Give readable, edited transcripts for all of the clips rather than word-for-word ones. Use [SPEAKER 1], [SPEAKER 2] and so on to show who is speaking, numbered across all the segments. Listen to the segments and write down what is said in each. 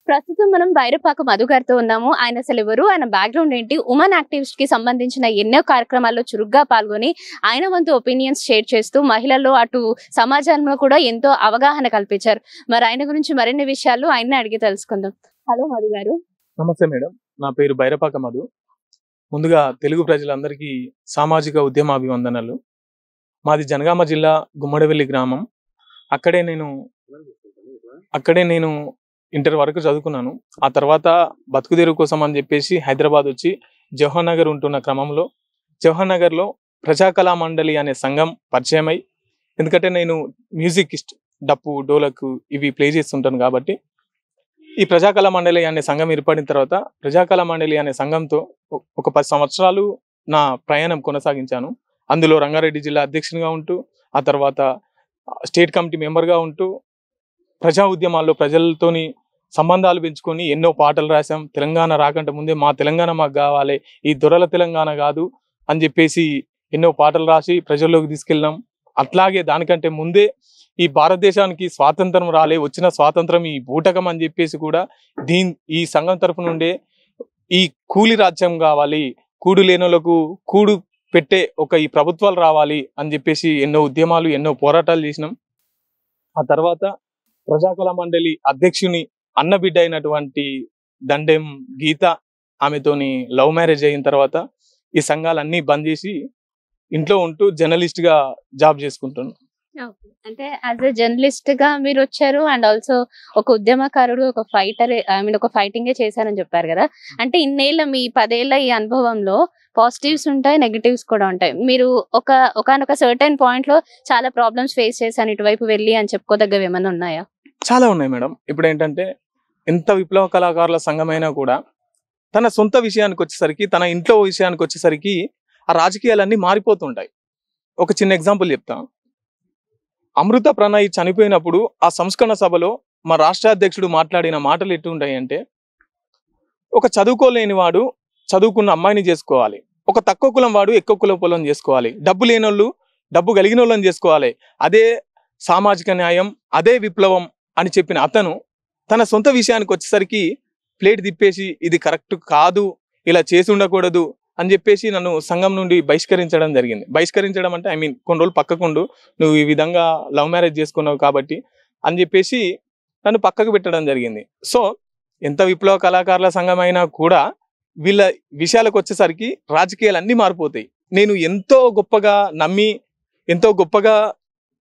[SPEAKER 1] ప్రస్తుతం మనం బైరపాక మధు గారితో ఉన్నాము. ఆయన అసలు ఎవరు, ఆయన బ్యాక్‌గ్రౌండ్ ఏంటి, ఉమెన్ యాక్టివిస్ట్ కి సంబంధించిన ఎన్నో కార్యక్రమాల్లో చురుగ్గా పాల్గొని ఆయన వంతు ఒపీనియన్స్ షేర్ చేస్తూ మహిళల్లో అటు సమాజంలో కూడా ఎంతో అవగాహన కల్పించారు. మరి ఆయన గురించి మరిన్ని విషయాలు ఆయన్ని అడిగి తెలుసుకుందాం. హలో మధు గారు.
[SPEAKER 2] నమస్తే మేడం, నా పేరు బైరపాక మధు. ముందుగా తెలుగు ప్రజలందరికీ సామాజిక ఉద్యమాభివందనలు. మాది జనగామ జిల్లా గుమ్మడివెల్లి గ్రామం. అక్కడే నేను ఇంటర్ వరకు చదువుకున్నాను. ఆ తర్వాత బతుకుదెరువు కోసం అని చెప్పేసి హైదరాబాద్ వచ్చి జవహర్ నగర్ ఉంటున్న క్రమంలో జవహర్ నగర్లో ప్రజాకళా మండలి అనే సంఘం పరిచయమై, ఎందుకంటే నేను మ్యూజికిస్ట్, డప్పు డోలకు ఇవి ప్లే చేస్తుంటాను కాబట్టి ఈ ప్రజాకళా మండలి అనే సంఘం ఏర్పడిన తర్వాత ప్రజాకళా మండలి అనే సంఘంతో ఒక 10 సంవత్సరాలు నా ప్రయాణం కొనసాగించాను. అందులో రంగారెడ్డి జిల్లా అధ్యక్షునిగా ఉంటూ, ఆ తర్వాత స్టేట్ కమిటీ మెంబర్గా ఉంటూ ప్రజా ఉద్యమాల్లో ప్రజలతోని సంబంధాలు పెంచుకొని ఎన్నో పాటలు రాసాం. తెలంగాణ రాకంటే ముందే మా తెలంగాణ మాకు కావాలి, ఈ దొరల తెలంగాణ కాదు అని చెప్పేసి ఎన్నో పాటలు రాసి ప్రజల్లోకి తీసుకెళ్ళాం. అట్లాగే దానికంటే ముందే ఈ భారతదేశానికి స్వాతంత్రం రాలే, వచ్చిన స్వాతంత్రం ఈ బూటకం అని చెప్పేసి కూడా ఈ సంఘం తరపు నుండే ఈ కూలి రాజ్యం కావాలి, కూడు లేనులకు కూడు పెట్టే ఈ ప్రభుత్వాలు రావాలి అని చెప్పేసి ఎన్నో ఉద్యమాలు, ఎన్నో పోరాటాలు చేసినాం. ఆ తర్వాత ప్రజాకళా మండలి అధ్యక్షుని అన్న బిడ్డ అయినటువంటి దండెం గీత, ఆమెతోని లవ్ మ్యారేజ్ అయిన తర్వాత ఈ సంఘాలన్నీ బంద్ చేసి ఇంట్లో ఉంటూ జర్నలిస్ట్ గా జాబ్ చేసుకుంటున్నాను.
[SPEAKER 1] అంటే యాజ్ ఎ జర్నలిస్ట్ గా మీరు వచ్చారు, అండ్ ఆల్సో ఒక ఉద్యమకారుడు, ఒక ఫైటర్, ఒక ఫైటింగే చేశారని చెప్పారు కదా. అంటే ఇన్నేళ్ళ మీ 10 ఏళ్ల ఈ అనుభవంలో పాజిటివ్స్ ఉంటాయి, నెగటివ్స్ కూడా ఉంటాయి. మీరు ఒకనొక సర్టెన్ పాయింట్ లో చాలా ప్రాబ్లమ్స్ ఫేస్ చేశాను ఇటువైపు వెళ్ళి అని చెప్పుకోదగ్గవి ఏమైనా ఉన్నాయా?
[SPEAKER 2] చాలా ఉన్నాయి మేడం. ఇప్పుడు ఏంటంటే ఎంత విప్లవ కళాకారుల సంఘమైనా కూడా తన సొంత విషయానికి వచ్చేసరికి, తన ఇంట్లో విషయానికి వచ్చేసరికి ఆ రాజకీయాలన్నీ మారిపోతుంటాయి. ఒక చిన్న ఎగ్జాంపుల్ చెప్తా. అమృత ప్రణయ్ చనిపోయినప్పుడు ఆ సంస్కరణ సభలో మా రాష్ట్ర అధ్యక్షుడు మాట్లాడిన మాటలు ఎట్టుంటాయి అంటే, ఒక చదువుకోలేని వాడు చదువుకున్న అమ్మాయిని చేసుకోవాలి, ఒక తక్కువ కులం వాడు ఎక్కువ కుల పొలం చేసుకోవాలి, డబ్బు లేనోళ్ళు డబ్బు కలిగిన వాళ్ళని చేసుకోవాలి, అదే సామాజిక న్యాయం, అదే విప్లవం అని చెప్పిన అతను తన సొంత విషయానికి వచ్చేసరికి ప్లేట్ తిప్పేసి ఇది కరెక్ట్ కాదు, ఇలా చేసి ఉండకూడదు అని చెప్పేసి నన్ను సంఘం నుండి బహిష్కరించడం జరిగింది. బహిష్కరించడం అంటే కొన్ని రోజులు పక్కకుండు, నువ్వు ఈ విధంగా లవ్ మ్యారేజ్ చేసుకున్నావు కాబట్టి అని చెప్పేసి నన్ను పక్కకు పెట్టడం జరిగింది. సో ఎంత విప్లవ కళాకారుల సంఘం అయినా కూడా వీళ్ళ విషయాలకు వచ్చేసరికి రాజకీయాలు అన్నీ మారిపోతాయి. నేను ఎంతో గొప్పగా నమ్మి, ఎంతో గొప్పగా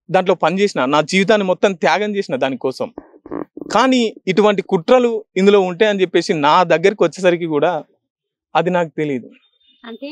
[SPEAKER 2] దాంట్లో పనిచేసిన, నా జీవితాన్ని మొత్తం త్యాగం చేసిన దానికోసం, కానీ ఇటువంటి కుట్రలు ఇందులో ఉంటాయని చెప్పేసి నా దగ్గరికి వచ్చేసరికి కూడా అది నాకు తెలియదు.
[SPEAKER 1] అంటే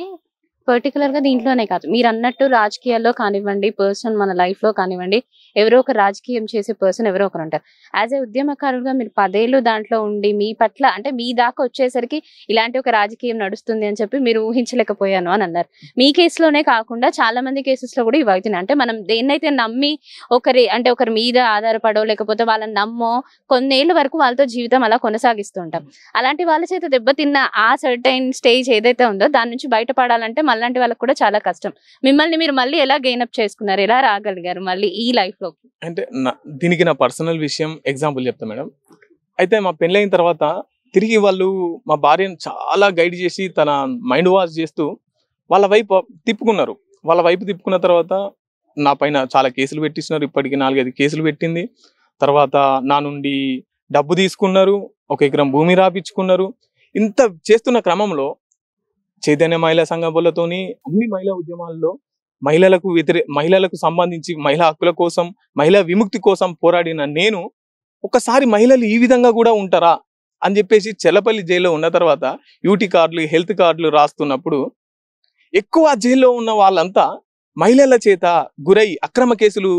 [SPEAKER 1] పర్టికులర్ గా దీంట్లోనే కాదు, మీరు అన్నట్టు రాజకీయాల్లో కానివ్వండి, పర్సన్ మన లైఫ్ లో కానివ్వండి, ఎవరో ఒక రాజకీయం చేసే పర్సన్ ఎవరో ఒకరు ఉంటారు. యాజ్ ఏ ఉద్యమకారులుగా మీరు 10 ఏళ్ళు దాంట్లో ఉండి మీ పట్ల, అంటే మీ దాకా వచ్చేసరికి ఇలాంటి ఒక రాజకీయం నడుస్తుంది అని చెప్పి మీరు ఊహించలేకపోయాను అని అన్నారు. మీ కేసులోనే కాకుండా చాలా మంది కేసెస్ లో కూడా ఇవి అవుతున్నాయి. అంటే మనం దేన్నైతే నమ్మి ఒకరి మీద ఆధారపడో, లేకపోతే వాళ్ళని నమ్మో కొన్నేళ్ల వరకు వాళ్ళతో జీవితం అలా కొనసాగిస్తుంటాం. అలాంటి వాళ్ళ చేత దెబ్బతిన్న ఆ సర్టైన్ స్టేజ్ ఏదైతే ఉందో దాని నుంచి బయటపడాలంటే మళ్ళాంటి వాళ్ళకి కూడా చాలా కష్టం. మిమ్మల్ని మీరు మళ్ళీ ఎలా గెయిన్ అప్ చేసుకున్నారు, ఎలా రాగలిగారు మళ్ళీ ఈ లైఫ్ లోకి?
[SPEAKER 2] అంటే దీనికి నా పర్సనల్ విషయం ఎగ్జాంపుల్ చెప్తా మేడం. అయితే మా పెళ్ళైన తర్వాత తిరిగి వాళ్ళు మా భార్యను చాలా గైడ్ చేసి తన మైండ్ వాష్ చేస్తూ వాళ్ళ వైపు తిప్పుకున్నారు. వాళ్ళ వైపు తిప్పుకున్న తర్వాత నా పైన చాలా కేసులు పెట్టిస్తున్నారు. ఇప్పటికి 4-5 కేసులు పెట్టింది. తర్వాత నా నుండి డబ్బు తీసుకున్నారు, 1 ఎకరం భూమి రాపించుకున్నారు. ఇంత చేస్తున్న క్రమంలో చైతన్య మహిళా సంఘాలతోని అన్ని మహిళా ఉద్యమాల్లో మహిళలకు సంబంధించి మహిళా హక్కుల కోసం, మహిళా విముక్తి కోసం పోరాడిన నేను ఒకసారి మహిళలు ఈ విధంగా కూడా ఉంటారా అని చెప్పేసి చెల్లపల్లి జైల్లో ఉన్న తర్వాత యూటీ కార్డులు, హెల్త్ కార్డులు రాస్తున్నప్పుడు ఎక్కువ జైల్లో ఉన్న వాళ్ళంతా మహిళల చేత గురై అక్రమ కేసులు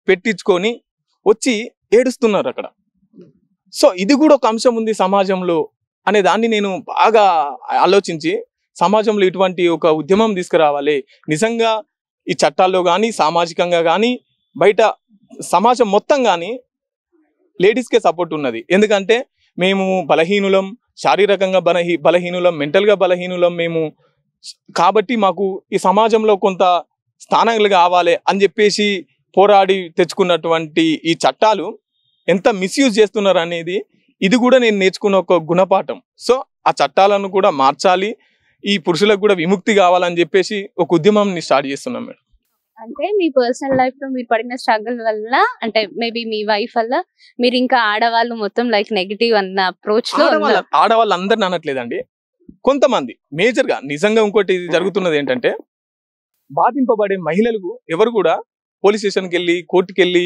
[SPEAKER 2] పెట్టించుకొని వచ్చి ఏడుస్తున్నారు అక్కడ. సో ఇది కూడా ఒక అంశం ఉంది సమాజంలో అనే దాన్ని నేను బాగా ఆలోచించి సమాజంలో ఇటువంటి ఒక ఉద్యమం తీసుకురావాలి. నిజంగా ఈ చట్టాల్లో కానీ, సామాజికంగా కానీ, బయట సమాజం మొత్తం కానీ లేడీస్కే సపోర్ట్ ఉన్నది. ఎందుకంటే మేము బలహీనులం, శారీరకంగా బలహీనులం, మెంటల్గా బలహీనులం మేము కాబట్టి మాకు ఈ సమాజంలో కొంత స్థానాలు కావాలి అని చెప్పేసి పోరాడి తెచ్చుకున్నటువంటి ఈ చట్టాలు ఎంత మిస్యూజ్ చేస్తున్నారు అనేది ఇది కూడా నేను నేర్చుకున్న ఒక గుణపాఠం. సో ఆ చట్టాలను కూడా మార్చాలి, ఈ పురుషులకు కూడా విముక్తి కావాలని చెప్పేసి ఒక ఉద్యమంని స్టార్ట్ చేస్తున్నాం మేడం.
[SPEAKER 1] అంటే మీ పర్సనల్ లైఫ్ లో మీరు పడిన స్ట్రగుల్ వల్ల, అంటే మేబీ మీ వైఫ్ వల్ల మీరు ఇంకా ఆడవాళ్ళు మొత్తం లైక్ నెగిటివ్ అన్న అప్రోచ్ లో
[SPEAKER 2] ఆడవాళ్ళు అందరిని అనట్లేదండి, కొంతమంది మేజర్ గా. నిజంగా ఇంకోటి జరుగుతున్నది ఏంటంటే, బాధింపబడే మహిళలకు ఎవరు కూడా పోలీస్ స్టేషన్కి వెళ్ళి కోర్టుకి వెళ్ళి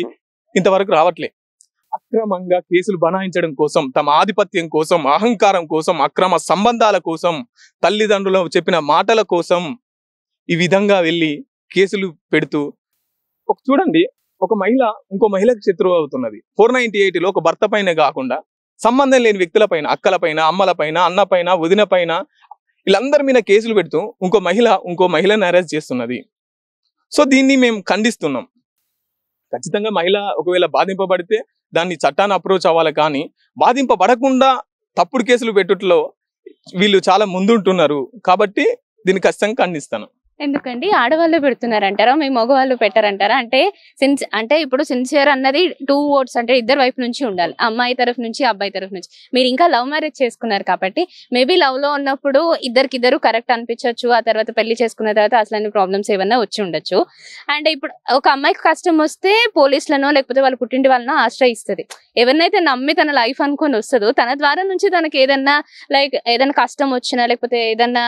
[SPEAKER 2] ఇంతవరకు రావట్లే. అక్రమంగా కేసులు బనాయించడం కోసం, తమ ఆధిపత్యం కోసం, అహంకారం కోసం, అక్రమ సంబంధాల కోసం, తల్లిదండ్రులు చెప్పిన మాటల కోసం ఈ విధంగా వెళ్ళి కేసులు పెడుతూ, చూడండి, ఒక మహిళ ఇంకో మహిళకు శత్రువు అవుతున్నది. 498లో ఒక భర్త పైన కాకుండా సంబంధం లేని వ్యక్తుల పైన, అక్కల పైన, అమ్మల పైన, అన్న పైన, వదిన పైన, వీళ్ళందరి మీద కేసులు పెడుతూ ఇంకో మహిళను అరెస్ట్ చేస్తున్నది. సో దీన్ని మేము ఖండిస్తున్నాం. ఖచ్చితంగా మహిళ ఒకవేళ బాధింపబడితే దాన్ని చట్టాన్ని అప్రోచ్ అవ్వాలి, కానీ బాధింపబడకుండా తప్పుడు కేసులు పెట్టుట్లో వీళ్ళు చాలా ముందుంటున్నారు. కాబట్టి దీన్ని ఖచ్చితంగా ఖండిస్తాను.
[SPEAKER 1] ఎందుకండి ఆడవాళ్ళు పెడుతున్నారంటారా, మీ మగవాళ్ళు పెట్టారంటారా? అంటే ఇప్పుడు సిన్సియర్ అన్నది 2 votes, అంటే ఇద్దరు వైపు నుంచి ఉండాలి, అమ్మాయి తరఫు నుంచి అబ్బాయి తరఫు నుంచి. మీరు ఇంకా లవ్ మ్యారేజ్ చేసుకున్నారు కాబట్టి మేబీ లవ్ లో ఉన్నప్పుడు ఇద్దరు కరెక్ట్ అనిపించవచ్చు, ఆ తర్వాత పెళ్లి చేసుకున్న తర్వాత అసలు ప్రాబ్లమ్స్ ఏమన్నా వచ్చి ఉండొచ్చు. అండ్ ఇప్పుడు ఒక అమ్మాయికి కష్టం వస్తే పోలీసులనో లేకపోతే వాళ్ళ పుట్టింటి వాళ్ళనో ఆశ్రయిస్తుంది. ఎవరినైతే నమ్మి తన లైఫ్ అనుకొని వస్తుందో తన ద్వారా నుంచి తనకి ఏదన్నా లైక్ ఏదైనా కష్టం వచ్చినా, లేకపోతే ఏదన్నా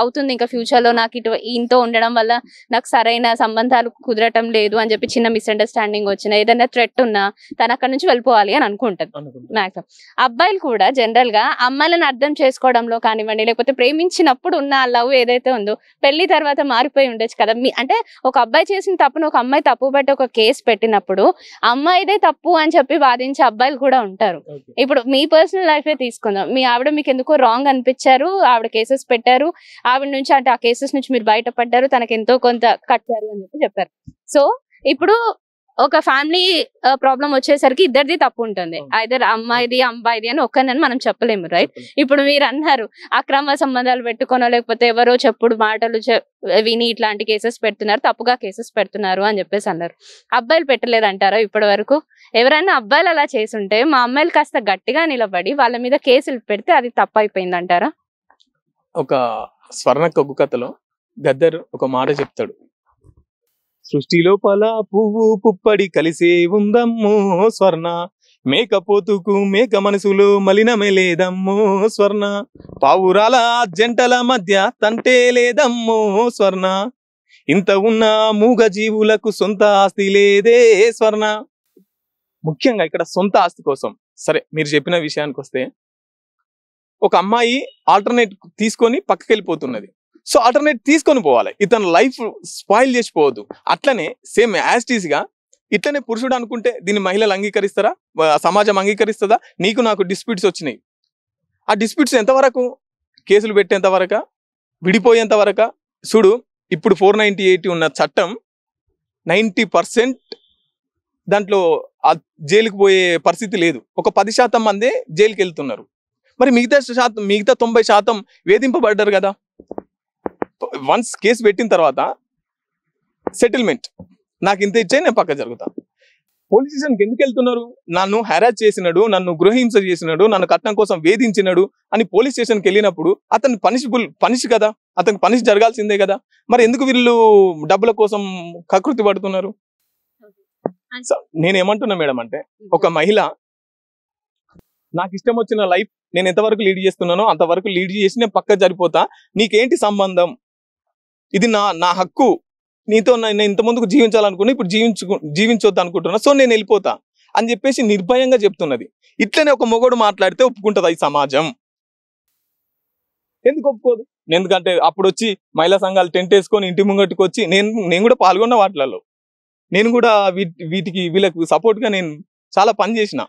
[SPEAKER 1] అవుతుంది ఇంకా ఫ్యూచర్ లో, నాకు ఈయనతో ఉండడం వల్ల నాకు సరైన సంబంధాలు కుదరటం లేదు అని చెప్పి చిన్న మిస్అండర్స్టాండింగ్ వచ్చినా, ఏదైనా థ్రెట్ ఉన్నా తన అక్కడ నుంచి వెళ్ళిపోవాలి అని అనుకుంటది మాక్సిమం. అబ్బాయిలు కూడా జనరల్ గా అమ్మాయిలను అర్థం చేసుకోవడంలో కానివ్వండి, లేకపోతే ప్రేమించినప్పుడు ఉన్న ఆ లవ్ ఏదైతే ఉందో పెళ్లి తర్వాత మారిపోయి ఉండొచ్చు కదా. అంటే ఒక అబ్బాయి చేసిన తప్పును ఒక అమ్మాయి తప్పు బట్టి ఒక కేసు పెట్టినప్పుడు అమ్మాయిదే తప్పు అని చెప్పి వాదించే అబ్బాయిలు కూడా ఉంటారు. ఇప్పుడు మీ పర్సనల్ లైఫ్ తీసుకుందాం. మీ ఆవిడ మీకు ఎందుకో రాంగ్ అనిపించారు, ఆవిడ కేసెస్ పెట్టారు, ఆవిడ నుంచి అంటే ఆ కేసెస్ నుంచి మీరు బయటపడ్డారు, తనకి ఎంతో కొంత కట్టారు అని చెప్పారు. సో ఇప్పుడు ఒక ఫ్యామిలీ ప్రాబ్లం వచ్చేసరికి ఇద్దరిది తప్పు ఉంటుంది, ఐదర్ అమ్మాయిది అబ్బాయిది అని ఒక్కనని మనం చెప్పలేము, రైట్? ఇప్పుడు మీరు అన్నారు అక్రమ సంబంధాలు పెట్టుకోనో లేకపోతే ఎవరో చెప్పుడు మాటలు విని ఇట్లాంటి కేసెస్ పెడుతున్నారు, తప్పుగా కేసెస్ పెడుతున్నారు అని చెప్పేసి అన్నారు. అబ్బాయిలు పెట్టలేదు అంటారా ఇప్పటి వరకు? ఎవరైనా అబ్బాయిలు అలా చేసుంటే మా అమ్మాయిలు కాస్త గట్టిగా నిలబడి వాళ్ళ మీద కేసులు పెడితే అది తప్పు అయిపోయింది అంటారా?
[SPEAKER 2] ఒక స్వర్ణ కొగ్గు కథలో గద్దర్ ఒక మాట చెప్తాడు, సృష్టి లోపల పువ్వు పుప్పడి కలిసే ఉందమ్మో స్వర్ణ, మేకపోతుకు మేక మనసులో మలినమే లేదమ్మో స్వర్ణ, పావురాల జంటల మధ్య తంటే లేదమ్మో స్వర్ణ, ఇంత ఉన్న మూగ జీవులకు సొంత ఆస్తి లేదే స్వర్ణ. ముఖ్యంగా ఇక్కడ సొంత ఆస్తి కోసం, సరే మీరు చెప్పిన విషయానికి వస్తే, ఒక అమ్మాయి ఆల్టర్నేట్ తీసుకొని పక్కకి వెళ్ళిపోతున్నది. సో ఆల్టర్నేట్ తీసుకొని పోవాలి, ఇతను లైఫ్ స్పాయిల్ చేసిపోవద్దు. అట్లనే సేమ్ యాస్టీస్ గా ఇట్లనే పురుషుడు అనుకుంటే దీన్ని మహిళలు అంగీకరిస్తారా, సమాజం అంగీకరిస్తుందా? నీకు నాకు డిస్ప్యూట్స్ వచ్చినాయి, ఆ డిస్ప్యూట్స్ ఎంతవరకు? కేసులు పెట్టేంత వరక, విడిపోయేంత వరక? చూడు, ఇప్పుడు 498 ఉన్న చట్టం 90% దాంట్లో జైలుకి పోయే పరిస్థితి లేదు, ఒక 10% మందే జైలుకి వెళ్తున్నారు. మరి మిగతా 90% వేధింపబడ్డారు కదా. వన్స్ కేసు పెట్టిన తర్వాత సెటిల్మెంట్, నాకు ఇంత ఇచ్చే నేను పక్క జరుగుతా. పోలీస్ స్టేషన్కి ఎందుకు వెళ్తున్నారు? నన్ను హెరాస్ చేసినాడు, నన్ను గృహహింస చేసినాడు, నన్ను కట్నం కోసం వేధించినాడు అని పోలీస్ స్టేషన్కి వెళ్ళినప్పుడు అతను పనిష్ కదా, అతనికి పనిష్ జరగాల్సిందే కదా. మరి ఎందుకు వీళ్ళు డబ్బుల కోసం కకృతి పడుతున్నారు? నేనేమంటున్నా మేడం అంటే, ఒక మహిళ నాకు ఇష్టం వచ్చిన లైఫ్ నేను ఎంతవరకు లీడ్ చేస్తున్నానో అంతవరకు లీడ్ చేసి నేను పక్క జరిపోతా, నీకేంటి సంబంధం? ఇది నా హక్కు, నీతో నేను ఇంత ముందుకు జీవించాలనుకున్నా, ఇప్పుడు జీవించొద్దు అనుకుంటున్నా, సో నేను వెళ్ళిపోతా అని చెప్పేసి నిర్భయంగా చెప్తున్నది. ఇట్లనే ఒక మొగోడు మాట్లాడితే ఒప్పుకుంటుందా ఈ సమాజం? ఎందుకు ఒప్పుకోదు? ఎందుకంటే అప్పుడు వచ్చి మహిళా సంఘాలు టెంట్ వేసుకొని ఇంటి ముంగట్టుకు వచ్చి నేను కూడా పాల్గొన్న వాటిలలో, నేను కూడా వీళ్ళకు సపోర్ట్ గా నేను చాలా పని చేసిన.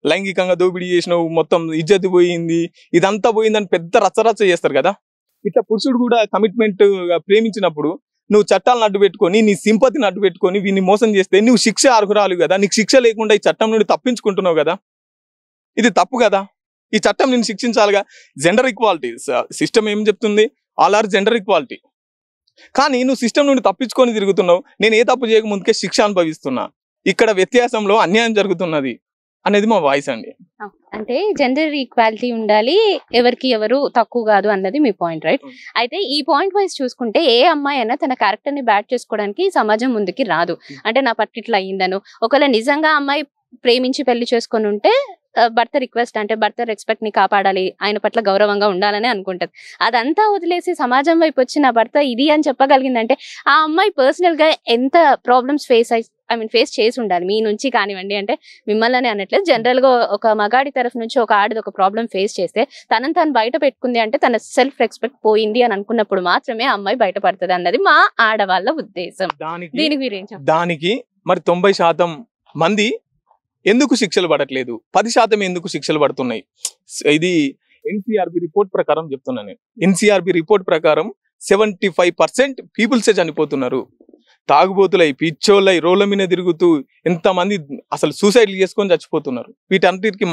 [SPEAKER 2] లైంగికంగా దోపిడీ చేసినావు, మొత్తం ఇజ్జత్ పోయింది, ఇదంతా పోయిందని పెద్ద రచ్చరచ్చ చేస్తారు కదా. ఇట్లా పురుషుడు కూడా కమిట్మెంట్ ప్రేమించినప్పుడు నువ్వు చట్టాలను అడ్డు పెట్టుకొని, నీ సింపతిని అడ్డు పెట్టుకొని వీన్ని మోసం చేస్తే నువ్వు శిక్ష అర్హురాలు కదా. నీకు శిక్ష లేకుండా ఈ చట్టం నుండి తప్పించుకుంటున్నావు కదా, ఇది తప్పు కదా. ఈ చట్టం నిన్ను శిక్షించాలిగా. జెండర్ ఈక్వాలిటీ సిస్టమ్ ఏం చెప్తుంది? All are gender equality. కానీ నువ్వు సిస్టమ్ నుండి తప్పించుకొని తిరుగుతున్నావు. నేను ఏ తప్పు చేయక ముందుకే శిక్ష అనుభవిస్తున్నా. ఇక్కడ వ్యత్యాసంలో అన్యాయం జరుగుతున్నది. అనేది మా వాయిస్ అండి.
[SPEAKER 1] అంటే జెండర్ ఈక్వాలిటీ ఉండాలి, ఎవరికి ఎవరు తక్కువ కాదు అన్నది మీ పాయింట్, రైట్? అయితే ఈ పాయింట్ వైజ్ చూసుకుంటే ఏ అమ్మాయి అయినా తన క్యారెక్టర్ ని బ్యాట్ చేసుకోవడానికి సమాజం ముందుకి రాదు. అంటే నా పట్ల ఇట్లా అయ్యిందను, ఒకవేళ నిజంగా అమ్మాయి ప్రేమించి పెళ్లి చేసుకొని ఉంటే భర్త రిక్వెస్ట్ అంటే భర్త రెస్పెక్ట్ ని కాపాడాలి, ఆయన పట్ల గౌరవంగా ఉండాలని అనుకుంటది. అదంతా వదిలేసి సమాజం వైపు వచ్చి నా భర్త ఇది అని చెప్పగలిగిందంటే ఆ అమ్మాయి పర్సనల్ గా ఎంత ప్రాబ్లమ్స్ ఫేస్ చేసి ఉండాలి మీ నుంచి కానివ్వండి. అంటే మిమ్మల్ని అనట్లేదు, జనరల్ గా ఒక మగాడి తరఫు నుంచి ఒక ఆడది ఒక ప్రాబ్లం ఫేస్ చేస్తే తనని తాను బయట పెట్టుకుంది అంటే తన సెల్ఫ్ రెస్పెక్ట్ పోయింది అని అనుకున్నప్పుడు మాత్రమే అమ్మాయి బయటపడుతుంది అన్నది మా ఆడవాళ్ళ ఉద్దేశం. దీనికి మీరేం చెప్తారు?
[SPEAKER 2] దానికి మరి 90% మంది ఎందుకు శిక్షలు పడట్లేదు, 10% ఎందుకు శిక్షలు పడుతున్నాయి? ఇది ఎన్సీఆర్బి రిపోర్ట్ ప్రకారం చెప్తున్నాను నేను. ఎన్సీఆర్బి రిపోర్ట్ ప్రకారం 75% పీపుల్సే చనిపోతున్నారు. తాగుబోతులై, పిచ్చోళ్ళై, రోడ్ల మీద తిరుగుతూ ఎంతమంది అసలు సూసైడ్లు చేసుకొని చచ్చిపోతున్నారు. వీటన్నిటికీ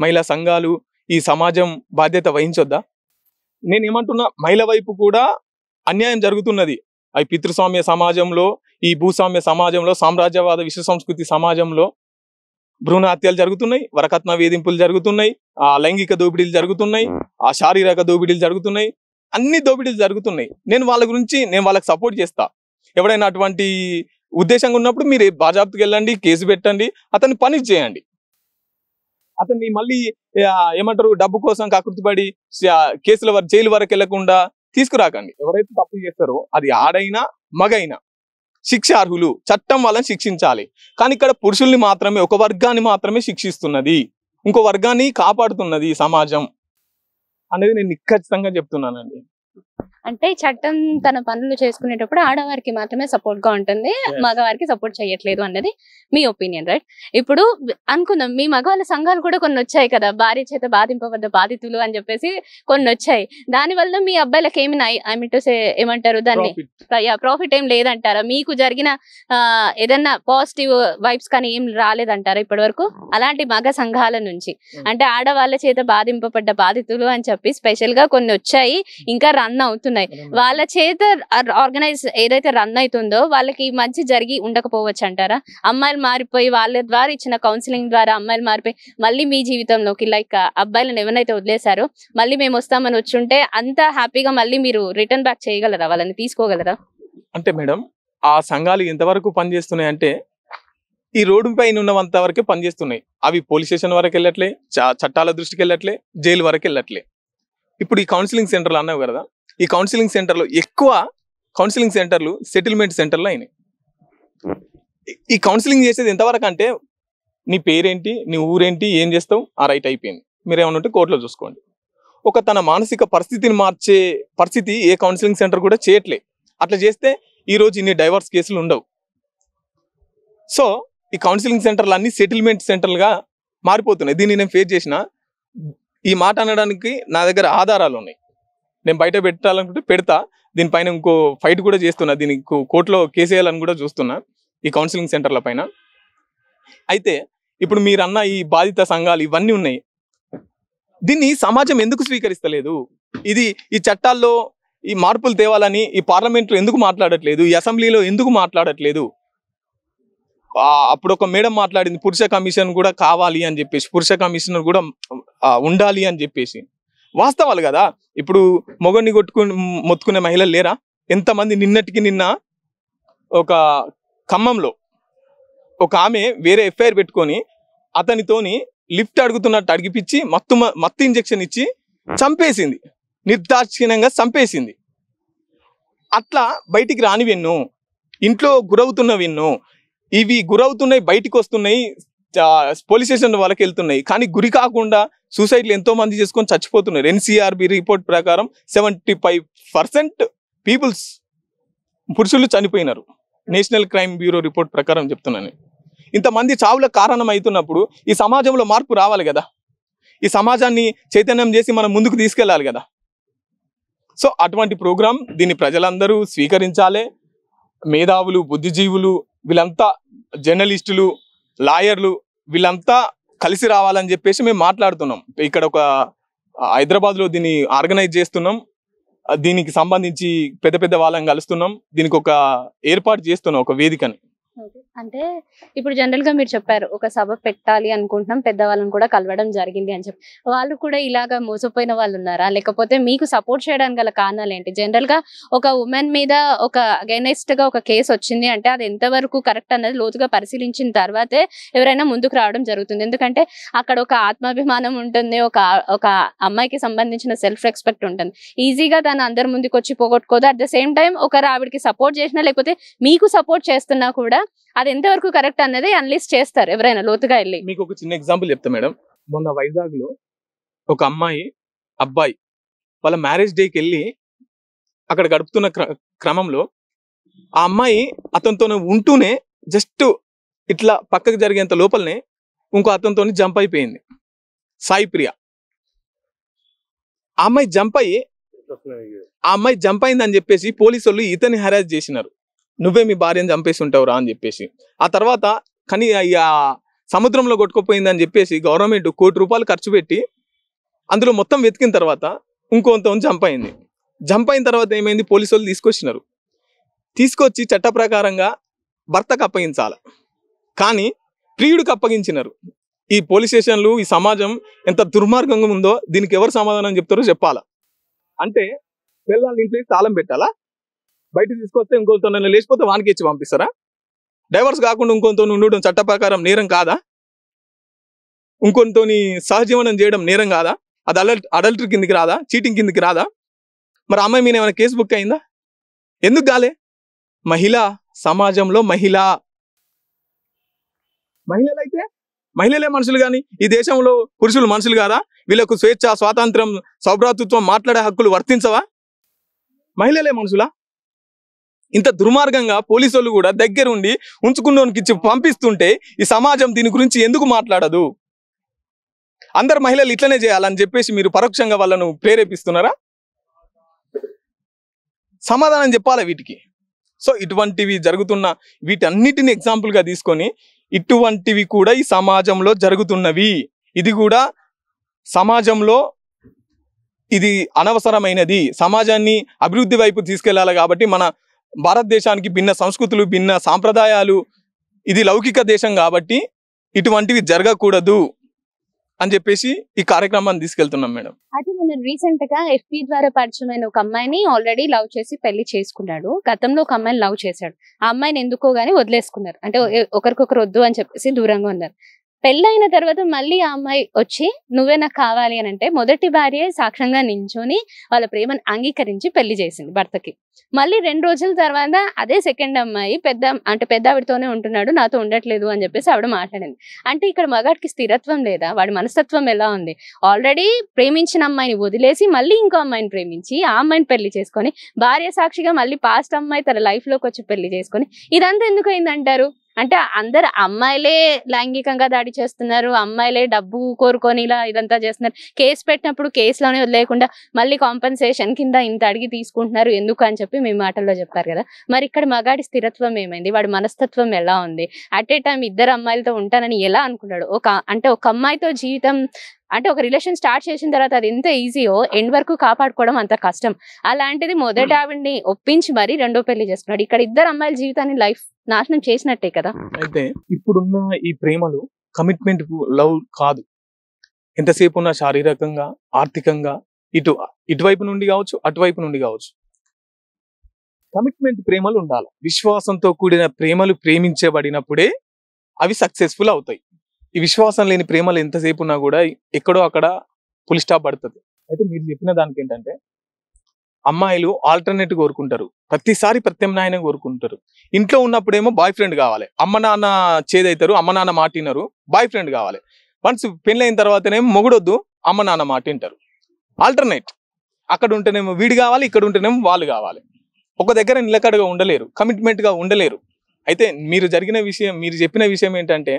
[SPEAKER 2] మహిళా సంఘాలు, ఈ సమాజం బాధ్యత వహించొద్దా? నేనేమంటున్నా, మహిళ వైపు కూడా అన్యాయం జరుగుతున్నది. అవి పితృస్వామ్య సమాజంలో, ఈ భూస్వామ్య సమాజంలో, సామ్రాజ్యవాద విశ్వ సంస్కృతి సమాజంలో భ్రూణ హత్యలు జరుగుతున్నాయి, వరకట్న వేధింపులు జరుగుతున్నాయి, ఆ లైంగిక దోపిడీలు జరుగుతున్నాయి, ఆ శారీరక దోపిడీలు జరుగుతున్నాయి, అన్ని దోపిడీలు జరుగుతున్నాయి. నేను వాళ్ళకి సపోర్ట్ చేస్తా. ఎవడైనా అటువంటి ఉద్దేశంగా ఉన్నప్పుడు మీరు బాజాబ్తుకి వెళ్ళండి, కేసు పెట్టండి, అతన్ని పనిష్ చేయండి. అతన్ని మళ్ళీ ఏమంటారు డబ్బు కోసం కకృతిపడి కేసుల జైలు వరకు వెళ్లకుండా తీసుకురాకండి. ఎవరైతే తప్పు చేస్తారో అది ఆడైనా మగైనా శిక్షార్హులు, చట్టం వాళ్ళని శిక్షించాలి. కానీ ఇక్కడ పురుషుల్ని మాత్రమే, ఒక వర్గాన్ని మాత్రమే శిక్షిస్తున్నది, ఇంకో వర్గాన్ని కాపాడుతున్నది సమాజం అనేది నేను ఖచ్చితంగా చెప్తున్నానండి.
[SPEAKER 1] అంటే చట్టం తన పనులు చేసుకునేటప్పుడు ఆడవారికి మాత్రమే సపోర్ట్ గా ఉంటుంది, మగవారికి సపోర్ట్ చేయట్లేదు అన్నది మీ ఒపీనియన్, రైట్? ఇప్పుడు అనుకుందాం, మీ మగవాళ్ళ సంఘాలు కూడా కొన్ని వచ్చాయి కదా, భార్య చేత బాధింపబడ్డ బాధితులు అని చెప్పేసి కొన్ని వచ్చాయి. దాని వల్ల మీ అబ్బాయిలకు ఏమంటారు దాన్ని, ప్రాఫిట్ ఏం లేదంటారా? మీకు జరిగిన ఏదన్నా పాజిటివ్ వైబ్స్ కానీ ఏం రాలేదంటారా ఇప్పటి వరకు అలాంటి మగ సంఘాల నుంచి? అంటే ఆడవాళ్ళ చేత బాధింపబడ్డ బాధితులు అని చెప్పి స్పెషల్ గా కొన్ని వచ్చాయి, ఇంకా రన్ అవుతున్నాయి. వాళ్ళ చేత ఆర్గనైజ్ ఏదైతే రన్ అవుతుందో వాళ్ళకి మంచి జరిగి ఉండకపోవచ్చు అంటారా? అమ్మాయిలు మారిపోయి వాళ్ళ ద్వారా ఇచ్చిన కౌన్సిలింగ్ ద్వారా అమ్మాయిలు మారిపోయి మళ్ళీ మీ జీవితంలోకి, లైక్ అబ్బాయిలను ఎవరైతే వదిలేశారో మళ్ళీ మేము వస్తామని వచ్చుంటే అంత హ్యాపీగా మళ్ళీ మీరు రిటర్న్ బ్యాక్ చేయగలరా, వాళ్ళని తీసుకోగలరా?
[SPEAKER 2] అంటే మేడం, ఆ సంఘాలు ఎంతవరకు పనిచేస్తున్నాయి అంటే ఈ రోడ్డు పైన ఉన్నంత వరకే పనిచేస్తున్నాయి. అవి పోలీస్ స్టేషన్ వరకు వెళ్ళట్లే, చట్టాల దృష్టికి వెళ్ళట్లే, జైలు వరకు వెళ్ళట్లే. ఇప్పుడు ఈ కౌన్సిలింగ్ సెంటర్లు అన్నావు కదా, ఈ కౌన్సిలింగ్ సెంటర్లో ఎక్కువ కౌన్సిలింగ్ సెంటర్లు సెటిల్మెంట్ సెంటర్లు అయినాయి. ఈ కౌన్సిలింగ్ చేసేది ఎంతవరకు అంటే నీ పేరేంటి, నీ ఊరేంటి, ఏం చేస్తావు, ఆ రైట్ అయిపోయింది, మీరేమన్నా ఉంటే కోర్టులో చూసుకోండి. ఒక తన మానసిక పరిస్థితిని మార్చే పరిస్థితి ఏ కౌన్సిలింగ్ సెంటర్ కూడా చేయట్లే. అట్లా చేస్తే ఈరోజు ఇన్ని డైవర్స్ కేసులు ఉండవు. సో ఈ కౌన్సిలింగ్ సెంటర్లు అన్ని సెటిల్మెంట్ సెంటర్లుగా మారిపోతున్నాయి. దీన్ని నేను ఫేస్ చేసిన, ఈ మాట అనడానికి నా దగ్గర ఆధారాలు ఉన్నాయి. నేను బయట పెట్టాలనుకుంటే పెడతా. దీనిపైన ఇంకో ఫైట్ కూడా చేస్తున్నా, దీనికి కోర్టులో కేసు వేయాలని కూడా చూస్తున్నా ఈ కౌన్సిలింగ్ సెంటర్ల పైన. అయితే ఇప్పుడు మీరన్న ఈ బాధిత సంఘాలు ఇవన్నీ ఉన్నాయి, దీన్ని సమాజం ఎందుకు స్వీకరిస్తలేదు? ఈ చట్టాల్లో ఈ మార్పులు తేవాలని ఈ పార్లమెంట్లో ఎందుకు మాట్లాడట్లేదు? ఈ అసెంబ్లీలో ఎందుకు మాట్లాడట్లేదు? అప్పుడు ఒక మేడం మాట్లాడింది, పురుష కమిషన్ కూడా కావాలి అని చెప్పేసి, పురుష కమిషనర్ కూడా ఉండాలి అని చెప్పేసి. వాస్తవాలు కదా. ఇప్పుడు మొగన్ని మొత్తుకునే మహిళలు లేరా? ఎంతమంది? నిన్నటికి నిన్న ఒక ఖమ్మంలో ఒక ఆమె వేరే ఎఫ్ఐఆర్ పెట్టుకొని అతనితోని లిఫ్ట్ అడుగుతున్నట్టు అడిగిపించి మత్తు ఇంజెక్షన్ ఇచ్చి చంపేసింది, నిర్దాక్షిణ్యంగా చంపేసింది. అట్లా బయటికి రానివెన్నో, ఇంట్లో గురవుతున్నవెన్నో, ఇవి గురవుతున్నాయి, బయటికి వస్తున్నాయి, పోలీస్ స్టేషన్ వాళ్ళకి వెళ్తున్నాయి, కానీ గురి కాకుండా సూసైడ్లు ఎంతో మంది చేసుకొని చచ్చిపోతున్నారు. ఎన్సీఆర్బి రిపోర్ట్ ప్రకారం 75% పురుషులు చనిపోయినారు. నేషనల్ క్రైమ్ బ్యూరో రిపోర్ట్ ప్రకారం చెప్తున్నాను. ఇంతమంది చావులకు కారణం అవుతున్నప్పుడు ఈ సమాజంలో మార్పు రావాలి కదా. ఈ సమాజాన్ని చైతన్యం చేసి మనం ముందుకు తీసుకెళ్ళాలి కదా. సో అటువంటి ప్రోగ్రాం, దీన్ని ప్రజలందరూ స్వీకరించాలి. మేధావులు, బుద్ధిజీవులు, వీళ్ళంతా జర్నలిస్టులు, లాయర్లు, వీళ్ళంతా కలిసి రావాలని చెప్పేసి మేము మాట్లాడుతున్నాం. ఇక్కడ ఒక హైదరాబాద్లో దీన్ని ఆర్గనైజ్ చేస్తున్నాం. దీనికి సంబంధించి పెద్ద పెద్ద వాళ్ళని కలుస్తున్నాం. దీనికి ఒక ఏర్పాటు చేస్తున్నాం, ఒక వేదికని.
[SPEAKER 1] అంటే ఇప్పుడు జనరల్ గా మీరు చెప్పారు ఒక సభ పెట్టాలి అనుకుంటున్నాం, పెద్దవాళ్ళని కూడా కలవడం జరిగింది అని చెప్పి. వాళ్ళు కూడా ఇలాగా మోసపోయిన వాళ్ళు ఉన్నారా? లేకపోతే మీకు సపోర్ట్ చేయడానికి గల కారణాలు ఏంటి? జనరల్ గా ఒక ఉమెన్ మీద ఒక అగైనెస్ట్ గా ఒక కేసు వచ్చింది అంటే అది ఎంతవరకు కరెక్ట్ అన్నది లోతుగా పరిశీలించిన తర్వాతే ఎవరైనా ముందుకు రావడం జరుగుతుంది. ఎందుకంటే అక్కడ ఒక ఆత్మాభిమానం ఉంటుంది, ఒక ఒక అమ్మాయికి సంబంధించిన సెల్ఫ్ రెస్పెక్ట్ ఉంటుంది. ఈజీగా తను అందరి ముందుకు వచ్చి పోగొట్టుకోదు. అట్ ద సేమ్ టైం ఒకరు ఆవిడకి సపోర్ట్ చేసినా లేకపోతే మీకు సపోర్ట్ చేస్తున్నా కూడా అది ఎంతవరకు కరెక్ట్ అనేది అనలైజ్ చేస్తారు ఎవరైనా లోతుగా వెళ్ళి.
[SPEAKER 2] మీకు ఒక చిన్న ఎగ్జాంపుల్ చెప్తా మేడం. మొన్న వైజాగ్ లో ఒక అమ్మాయి అబ్బాయి వాళ్ళ మ్యారేజ్ డేకి వెళ్ళి అక్కడ గడుపుతున్న క్రమంలో ఆ అమ్మాయి అతనితో ఉంటూనే జస్ట్ ఇట్లా పక్కకు జరిగేంత లోపలనే ఇంకో అతనితో జంప్ అయిపోయింది. సాయి ప్రియ ఆ అమ్మాయి జంప్ అయిందని చెప్పేసి పోలీసు వాళ్ళు ఇతన్ని హెరాస్ చేసినారు. నువ్వే మీ భార్యను చంపేసి ఉంటావురా అని చెప్పేసి. ఆ తర్వాత కానీ ఆ సముద్రంలో కొట్టుకుపోయిందని చెప్పేసి గవర్నమెంట్ ₹1 కోటి ఖర్చు పెట్టి అందులో మొత్తం వెతికిన తర్వాత ఇంకొంత జంప్ అయింది. జంప్ అయిన తర్వాత ఏమైంది, పోలీసు వాళ్ళు తీసుకొచ్చి చట్ట ప్రకారంగా భర్తకు అప్పగించాలి. కానీ ప్రియుడికి అప్పగించినారు. ఈ పోలీస్ స్టేషన్లు, ఈ సమాజం ఎంత దుర్మార్గంగా ఉందో దీనికి ఎవరు సమాధానం చెప్తారో చెప్పాలా. అంటే పిల్లల్ని ఇంట్లో తాళం పెట్టాలా, బయట తీసుకొస్తే ఇంకొంత లేచిపోతే వానికి ఇచ్చి పంపిస్తారా? డైవర్స్ కాకుండా ఇంకొంత ఉండడం చట్ట ప్రకారం నేరం కాదా? ఇంకొంత సహజీవనం చేయడం నేరం కాదా? అది అడల్టరీ కిందికి రాదా? చీటింగ్ కిందికి రాదా? మరి అమ్మాయి మీద ఏమైనా కేసు బుక్ అయిందా? ఎందుకు కాలే? మహిళ సమాజంలో మహిళలైతే మహిళలే మనుషులు కానీ ఈ దేశంలో పురుషులు మనుషులు కాదా? వీళ్ళకు స్వేచ్ఛ, స్వాతంత్రం, సౌభ్రాతృత్వం మాట్లాడే హక్కులు వర్తించవా? మహిళలే మనుషులా? ఇంత దుర్మార్గంగా పోలీసు వాళ్ళు కూడా దగ్గరుండి ఉంచుకున్నోనికి ఇచ్చి పంపిస్తుంటే ఈ సమాజం దీని గురించి ఎందుకు మాట్లాడదు? అందరు మహిళలు ఇట్లనే చేయాలని చెప్పేసి మీరు పరోక్షంగా వాళ్ళను ప్రేరేపిస్తున్నారా? సమాధానం చెప్పాలి వీటికి. సో ఇటువంటివి జరుగుతున్న వీటన్నిటిని ఎగ్జాంపుల్ గా తీసుకొని ఇటువంటివి కూడా ఈ సమాజంలో జరుగుతున్నవి. ఇది కూడా సమాజంలో ఇది అనవసరమైనది. సమాజాన్ని అభివృద్ధి వైపు తీసుకెళ్లాలి కాబట్టి మన భారతదేశానికి భిన్న సంస్కృతులు, భిన్న సాంప్రదాయాలు, ఇది లౌకిక దేశం కాబట్టి ఇటువంటివి జరగకూడదు అని చెప్పేసి ఈ కార్యక్రమాన్ని తీసుకెళ్తున్నాం మేడం.
[SPEAKER 1] అయితే మొన్న రీసెంట్ గా FB ద్వారా పరిచయమైన ఒక అమ్మాయిని ఆల్రెడీ లవ్ చేసి పెళ్లి చేసుకున్నాడు. గతంలో ఒక అమ్మాయిని లవ్ చేశాడు. ఆ అమ్మాయిని ఎందుకో గానీ వదిలేసుకున్నారు. అంటే ఒకరికొకరు వద్దు అని చెప్పేసి దూరంగా ఉన్నారు. పెళ్ళైన తర్వాత మళ్ళీ ఆ అమ్మాయి వచ్చి నువ్వే నాకు కావాలి అని అంటే మొదటి భార్య సాక్ష్యంగా నించొని వాళ్ళ ప్రేమను అంగీకరించి పెళ్లి చేసింది భర్తకి. మళ్ళీ 2 రోజుల తర్వాత అదే సెకండ్ అమ్మాయి పెద్ద ఆవిడతోనే ఉంటున్నాడు, నాతో ఉండట్లేదు అని చెప్పేసి ఆవిడ మాట్లాడింది. అంటే ఇక్కడ మగాడికి స్థిరత్వం లేదా? వాడి మనస్తత్వం ఎలా ఉంది? ఆల్రెడీ ప్రేమించిన అమ్మాయిని వదిలేసి మళ్ళీ ఇంకో అమ్మాయిని ప్రేమించి ఆ అమ్మాయిని పెళ్లి చేసుకొని భార్య సాక్షిగా మళ్ళీ పాస్ట్ అమ్మాయి తన లైఫ్ లోకి వచ్చి పెళ్లి చేసుకొని ఇదంతా ఎందుకు అయిందంటారు? అంటే అందరు అమ్మాయిలే లైంగికంగా దాడి చేస్తున్నారు, అమ్మాయిలే డబ్బు కోరుకొని ఇలా ఇదంతా చేస్తున్నారు. కేసు పెట్టినప్పుడు కేసులోనే వదిలేకుండా మళ్ళీ కాంపెన్సేషన్ కింద ఇంత అడిగి తీసుకుంటున్నారు ఎందుకు అని చెప్పి మీ మాటల్లో చెప్పారు కదా. మరి ఇక్కడ మగాడి స్థిరత్వం ఏమైంది? వాడి మనస్తత్వం ఎలా ఉంది? అట్ ఏ టైం 2 అమ్మాయిలతో ఉంటానని ఎలా అనుకున్నాడు? ఒక అమ్మాయితో జీవితం అంటే ఒక రిలేషన్ స్టార్ట్ చేసిన తర్వాత అది ఎంత ఈజీయో ఎండ్ వరకు కాపాడుకోవడం అంత కష్టం. అలాంటిది మొదట ఆవిడ్ని ఒప్పించి మరీ 2వ పెళ్లి చేసుకున్నాడు. ఇక్కడ 2 అమ్మాయిల జీవితాన్ని లైఫ్ నాశనం చేసినట్టే కదా.
[SPEAKER 2] అయితే ఇప్పుడున్న ఈ ప్రేమలు కమిట్మెంట్ లవ్ కాదు. ఎంతసేపు ఉన్న శారీరకంగా, ఆర్థికంగా ఇటువైపు నుండి కావచ్చు, అటువైపు నుండి కావచ్చు, కమిట్మెంట్ ప్రేమలు ఉండాలి. విశ్వాసంతో కూడిన ప్రేమలు ప్రేమించబడినప్పుడే అవి సక్సెస్ఫుల్ అవుతాయి. ఈ విశ్వాసం లేని ప్రేమలు ఎంతసేపు ఉన్నా కూడా ఎక్కడో అక్కడ ఫుల్ స్టాప్ పడుతుంది. అయితే మీరు చెప్పిన దానికి ఏంటంటే అమ్మాయిలు ఆల్టర్నేట్ కోరుకుంటారు, ప్రతిసారి ప్రత్యామ్నాయం కోరుకుంటారు. ఇంట్లో ఉన్నప్పుడేమో బాయ్ ఫ్రెండ్ కావాలి, అమ్మ నాన్న చేదైతారు, అమ్మ నాన్న మాటినరు, బాయ్ ఫ్రెండ్ కావాలి. వన్స్ పెళ్ళైన తర్వాతనేమో మొగుడొద్దు, అమ్మ నాన్న మాటింటారు. ఆల్టర్నేట్. అక్కడ ఉంటేనేమో వీడు కావాలి, ఇక్కడ ఉంటేనేమో వాళ్ళు కావాలి. ఒక దగ్గర నిలకడగా ఉండలేరు, కమిట్మెంట్ గా ఉండలేరు. అయితే మీరు చెప్పిన విషయం ఏంటంటే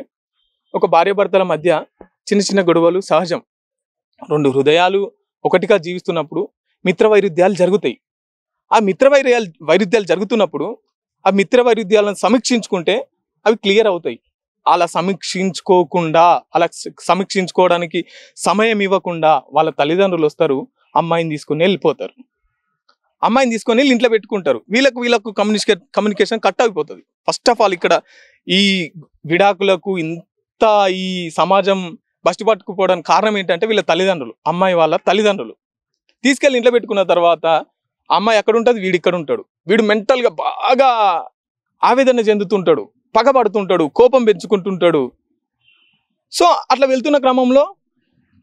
[SPEAKER 2] ఒక భార్యాభర్తల మధ్య చిన్న చిన్న గొడవలు సహజం. 2 హృదయాలు ఒకటిగా జీవిస్తున్నప్పుడు మిత్ర వైరుధ్యాలు జరుగుతాయి. ఆ వైరుధ్యాలు జరుగుతున్నప్పుడు ఆ మిత్ర వైరుధ్యాలను సమీక్షించుకుంటే అవి క్లియర్ అవుతాయి. అలా సమీక్షించుకోవడానికి సమయం ఇవ్వకుండా వాళ్ళ తల్లిదండ్రులు వస్తారు, అమ్మాయిని తీసుకుని వెళ్ళిపోతారు. అమ్మాయిని తీసుకొని వెళ్ళి ఇంట్లో పెట్టుకుంటారు. వీళ్ళకు కమ్యూనికేషన్ కట్ అయిపోతుంది. ఫస్ట్ ఆఫ్ ఆల్ ఇక్కడ ఈ విడాకులకు ఇంత ఈ సమాజం బస్టు పట్టుకుపోవడానికి కారణం ఏంటంటే వీళ్ళ తల్లిదండ్రులు, అమ్మాయి వాళ్ళ తల్లిదండ్రులు తీసుకెళ్ళి ఇంట్లో పెట్టుకున్న తర్వాత అమ్మాయి అక్కడ ఉంటుంది, వీడు ఇక్కడ ఉంటాడు. వీడు మెంటల్గా బాగా ఆవేదన చెందుతుంటాడు, పగబడుతుంటాడు, కోపం పెంచుకుంటుంటాడు. సో అట్లా వెళ్తున్న క్రమంలో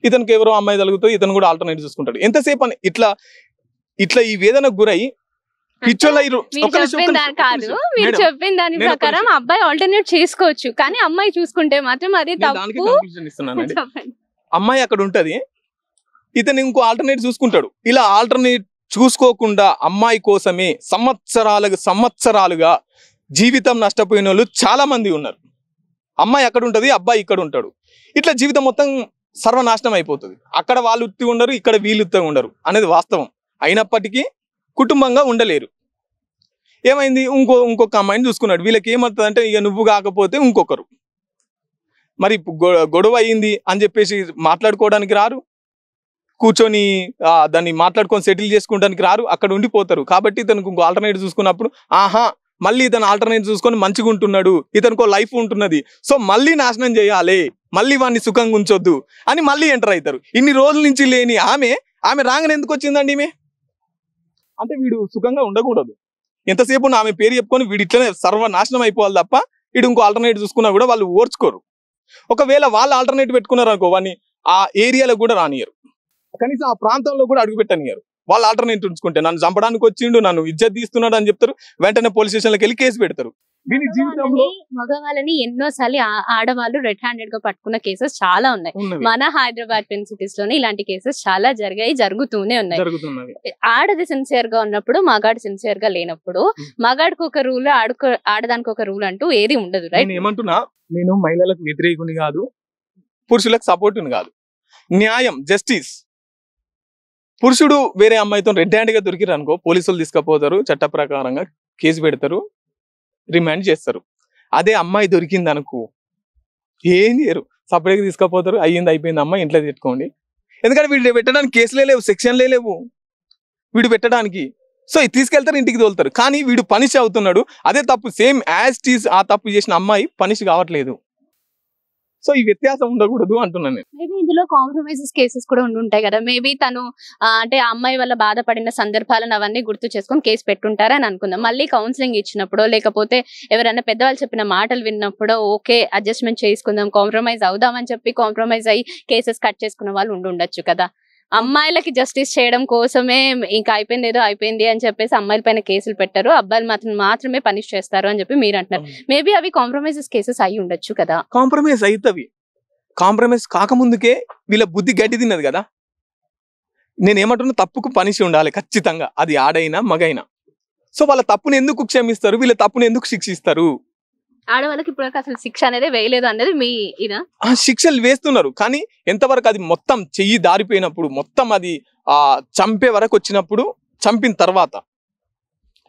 [SPEAKER 2] ఇతనికి ఎవరో అమ్మాయి తగులుతుంది, ఇతను కూడా ఆల్టర్నేట్ చూసుకుంటాడు. ఎంతసేపు అని ఇట్లా ఈ వేదనకు గురై
[SPEAKER 1] మీరు చెప్పిన దాని ప్రకారం అబ్బాయి ఆల్టర్నేట్ చేసుకోవచ్చు, కానీ అమ్మాయి చూసుకుంటే మాత్రం అది తప్పు.
[SPEAKER 2] అమ్మాయి అక్కడ ఉంటది, ఇతను ఇంకో ఆల్టర్నేట్ చూసుకుంటాడు. ఇలా ఆల్టర్నేట్ చూసుకోకుండా అమ్మాయి కోసమే సంవత్సరాలుగా జీవితం నష్టపోయిన వాళ్ళు చాలా మంది ఉన్నారు. అమ్మాయి అక్కడ ఉంటది, అబ్బాయి ఇక్కడ ఉంటాడు. ఇట్లా జీవితం మొత్తం సర్వనాశనం అయిపోతుంది. అక్కడ వాళ్ళు ఉత్తి ఉండరు, ఇక్కడ వీళ్ళు ఉత్తి ఉండరు అనేది వాస్తవం. అయినప్పటికీ కుటుంబంగా ఉండలేరు. ఏమైంది, ఇంకొక అమ్మాయిని చూసుకున్నాడు. వీళ్ళకి ఏమవుతుంది అంటే ఇక నువ్వు కాకపోతే ఇంకొకరు. మరి గొడవ అయ్యింది అని చెప్పేసి మాట్లాడుకోవడానికి రారు, కూర్చొని దాన్ని మాట్లాడుకొని సెటిల్ చేసుకోవడానికి రారు, అక్కడ ఉండిపోతారు. కాబట్టి ఇతనికి ఇంకో ఆల్టర్నేట్ చూసుకున్నప్పుడు మళ్ళీ ఇతను ఆల్టర్నేట్ చూసుకొని మంచిగా ఉంటున్నాడు, ఇతనికో లైఫ్ ఉంటున్నది, సో మళ్ళీ నాశనం చేయాలి, మళ్ళీ వాడిని సుఖంగా ఉంచొద్దు అని మళ్ళీ ఎంటర్ అవుతారు. ఇన్ని రోజుల నుంచి లేని ఆమె రాగానే ఎందుకు వచ్చిందండి? ఈమె అంటే వీడు సుఖంగా ఉండకూడదు. ఎంతసేపు ఆమె పేరు చెప్పుకొని వీడు ఇట్లనే సర్వనాశనం అయిపోవాలి తప్ప వీడు ఇంకో ఆల్టర్నేట్ చూసుకున్నా కూడా వాళ్ళు ఓర్చుకోరు. ఒకవేళ వాళ్ళు ఆల్టర్నేట్ పెట్టుకున్నారు అనుకో, వాడిని ఆ ఏరియాలో కూడా రానియరు, కనీసం ఆ ప్రాంతంలో కూడా అడుగు పెట్టనియరు. వాళ్ళు ఆల్టర్నేట్ ఉంచుకుంటే నన్ను చంపడానికి వచ్చిండు, నన్ను ఇజ్జత్ తీస్తున్నాడు అని చెప్తారు. వెంటనే పోలీస్ స్టేషన్లోకి వెళ్ళి కేసు పెడతారు. వీని జీవితంలో
[SPEAKER 1] మగవాళ్ళని ఎన్నోసార్లు ఆడవాళ్ళు రెడ్ హ్యాండెడ్ గా పట్టుకున్న కేసెస్ చాలా ఉన్నాయి. మన హైదరాబాద్ ట్విన్ సిటీస్ లోనే ఇలాంటి కేసెస్ చాలా జరుగుతూనే ఉన్నాయి. ఆడది సిన్సియర్ గా ఉన్నప్పుడు, మగాడు సిన్సియర్ గా లేనప్పుడు, మగాడికి ఒక రూల్, ఆడదానికి ఒక రూల్ అంటూ ఏది ఉండదు. రైట్?
[SPEAKER 2] ఏమంటున్నా, నేను మహిళలకు వ్యతిరేకుని కాదు, పురుషులకు సపోర్ట్ కాదు. న్యాయం, జస్టిస్. పురుషుడు వేరే అమ్మాయితో రెడ్ హ్యాండ్ గా దొరికిరు అనుకో, పోలీసులు తీసుకుపోతారు, చట్ట ప్రకారంగా కేసు పెడతారు, రిమాండ్ చేస్తారు. అదే అమ్మాయి దొరికింది అనుకో, ఏం చేయరు, సపరేట్గా తీసుకుపోతారు. అయిపోయింది అమ్మాయి ఇంట్లో పెట్టుకోండి. ఎందుకంటే వీడు పెట్టడానికి కేసులే లేవు, సెక్షన్లే లేవు వీడు పెట్టడానికి. సో తీసుకెళ్తారు, ఇంటికి తోలుతారు. కానీ వీడు పనిష్ అవుతున్నాడు. అదే తప్పు సేమ్ యాజ్ టీజ్ ఆ తప్పు చేసిన అమ్మాయి పనిష్ కావట్లేదు. సో ఈ వ్యత్యాసం ఉండకూడదు అంటున్నాను నేను.
[SPEAKER 1] మేబీ ఇందులో కాంప్రమైజెస్ కేసెస్ కూడా ఉంటాయి కదా. మేబీ తను అంటే ఆ అమ్మాయి వల్ల బాధపడిన సందర్భాలను అవన్నీ గుర్తు చేసుకొని కేసు పెట్టుంటారని అనుకుందాం. మళ్ళీ కౌన్సిలింగ్ ఇచ్చినప్పుడు, లేకపోతే ఎవరైనా పెద్దవాళ్ళు చెప్పిన మాటలు విన్నప్పుడు ఓకే అడ్జస్ట్మెంట్ చేసుకుందాం, కాంప్రమైజ్ అవుదామని చెప్పి కాంప్రమైజ్ అయ్యి కేసెస్ కట్ చేసుకున్న వాళ్ళు ఉండొచ్చు కదా. అమ్మాయిలకి జస్టిస్ చేయడం కోసమే ఇంకా అయిపోయింది అని చెప్పేసి అమ్మాయిల పైన కేసులు పెట్టారు, అబ్బాయిలు మాత్రమే పనిష్ చేస్తారు అని చెప్పి మీరు అంటున్నారు. మేబీ అవి కాంప్రమైజెస్ కేసెస్ అయి ఉండొచ్చు కదా.
[SPEAKER 2] కాంప్రమైజ్ అవుతావి. కాంప్రమైజ్ కాకముందుకే వీళ్ళ బుద్ధి గడ్డి తిన్నది కదా. నేనేమంటున్నా, తప్పుకు పనిష్ ఉండాలి ఖచ్చితంగా, అది ఆడైనా మగైనా. సో వాళ్ళ తప్పుని ఎందుకు క్షమిస్తారు, వీళ్ళ తప్పుని ఎందుకు శిక్షిస్తారు?
[SPEAKER 1] ఆడవాళ్ళకి ఇప్పుడు అసలు శిక్ష అనేది వేయలేదు అనేది మీ ఇదా?
[SPEAKER 2] శిక్షలు వేస్తున్నారు, కానీ ఎంతవరకు అది మొత్తం చెయ్యి దారిపోయినప్పుడు, మొత్తం అది చంపే వరకు వచ్చినప్పుడు, చంపిన తర్వాత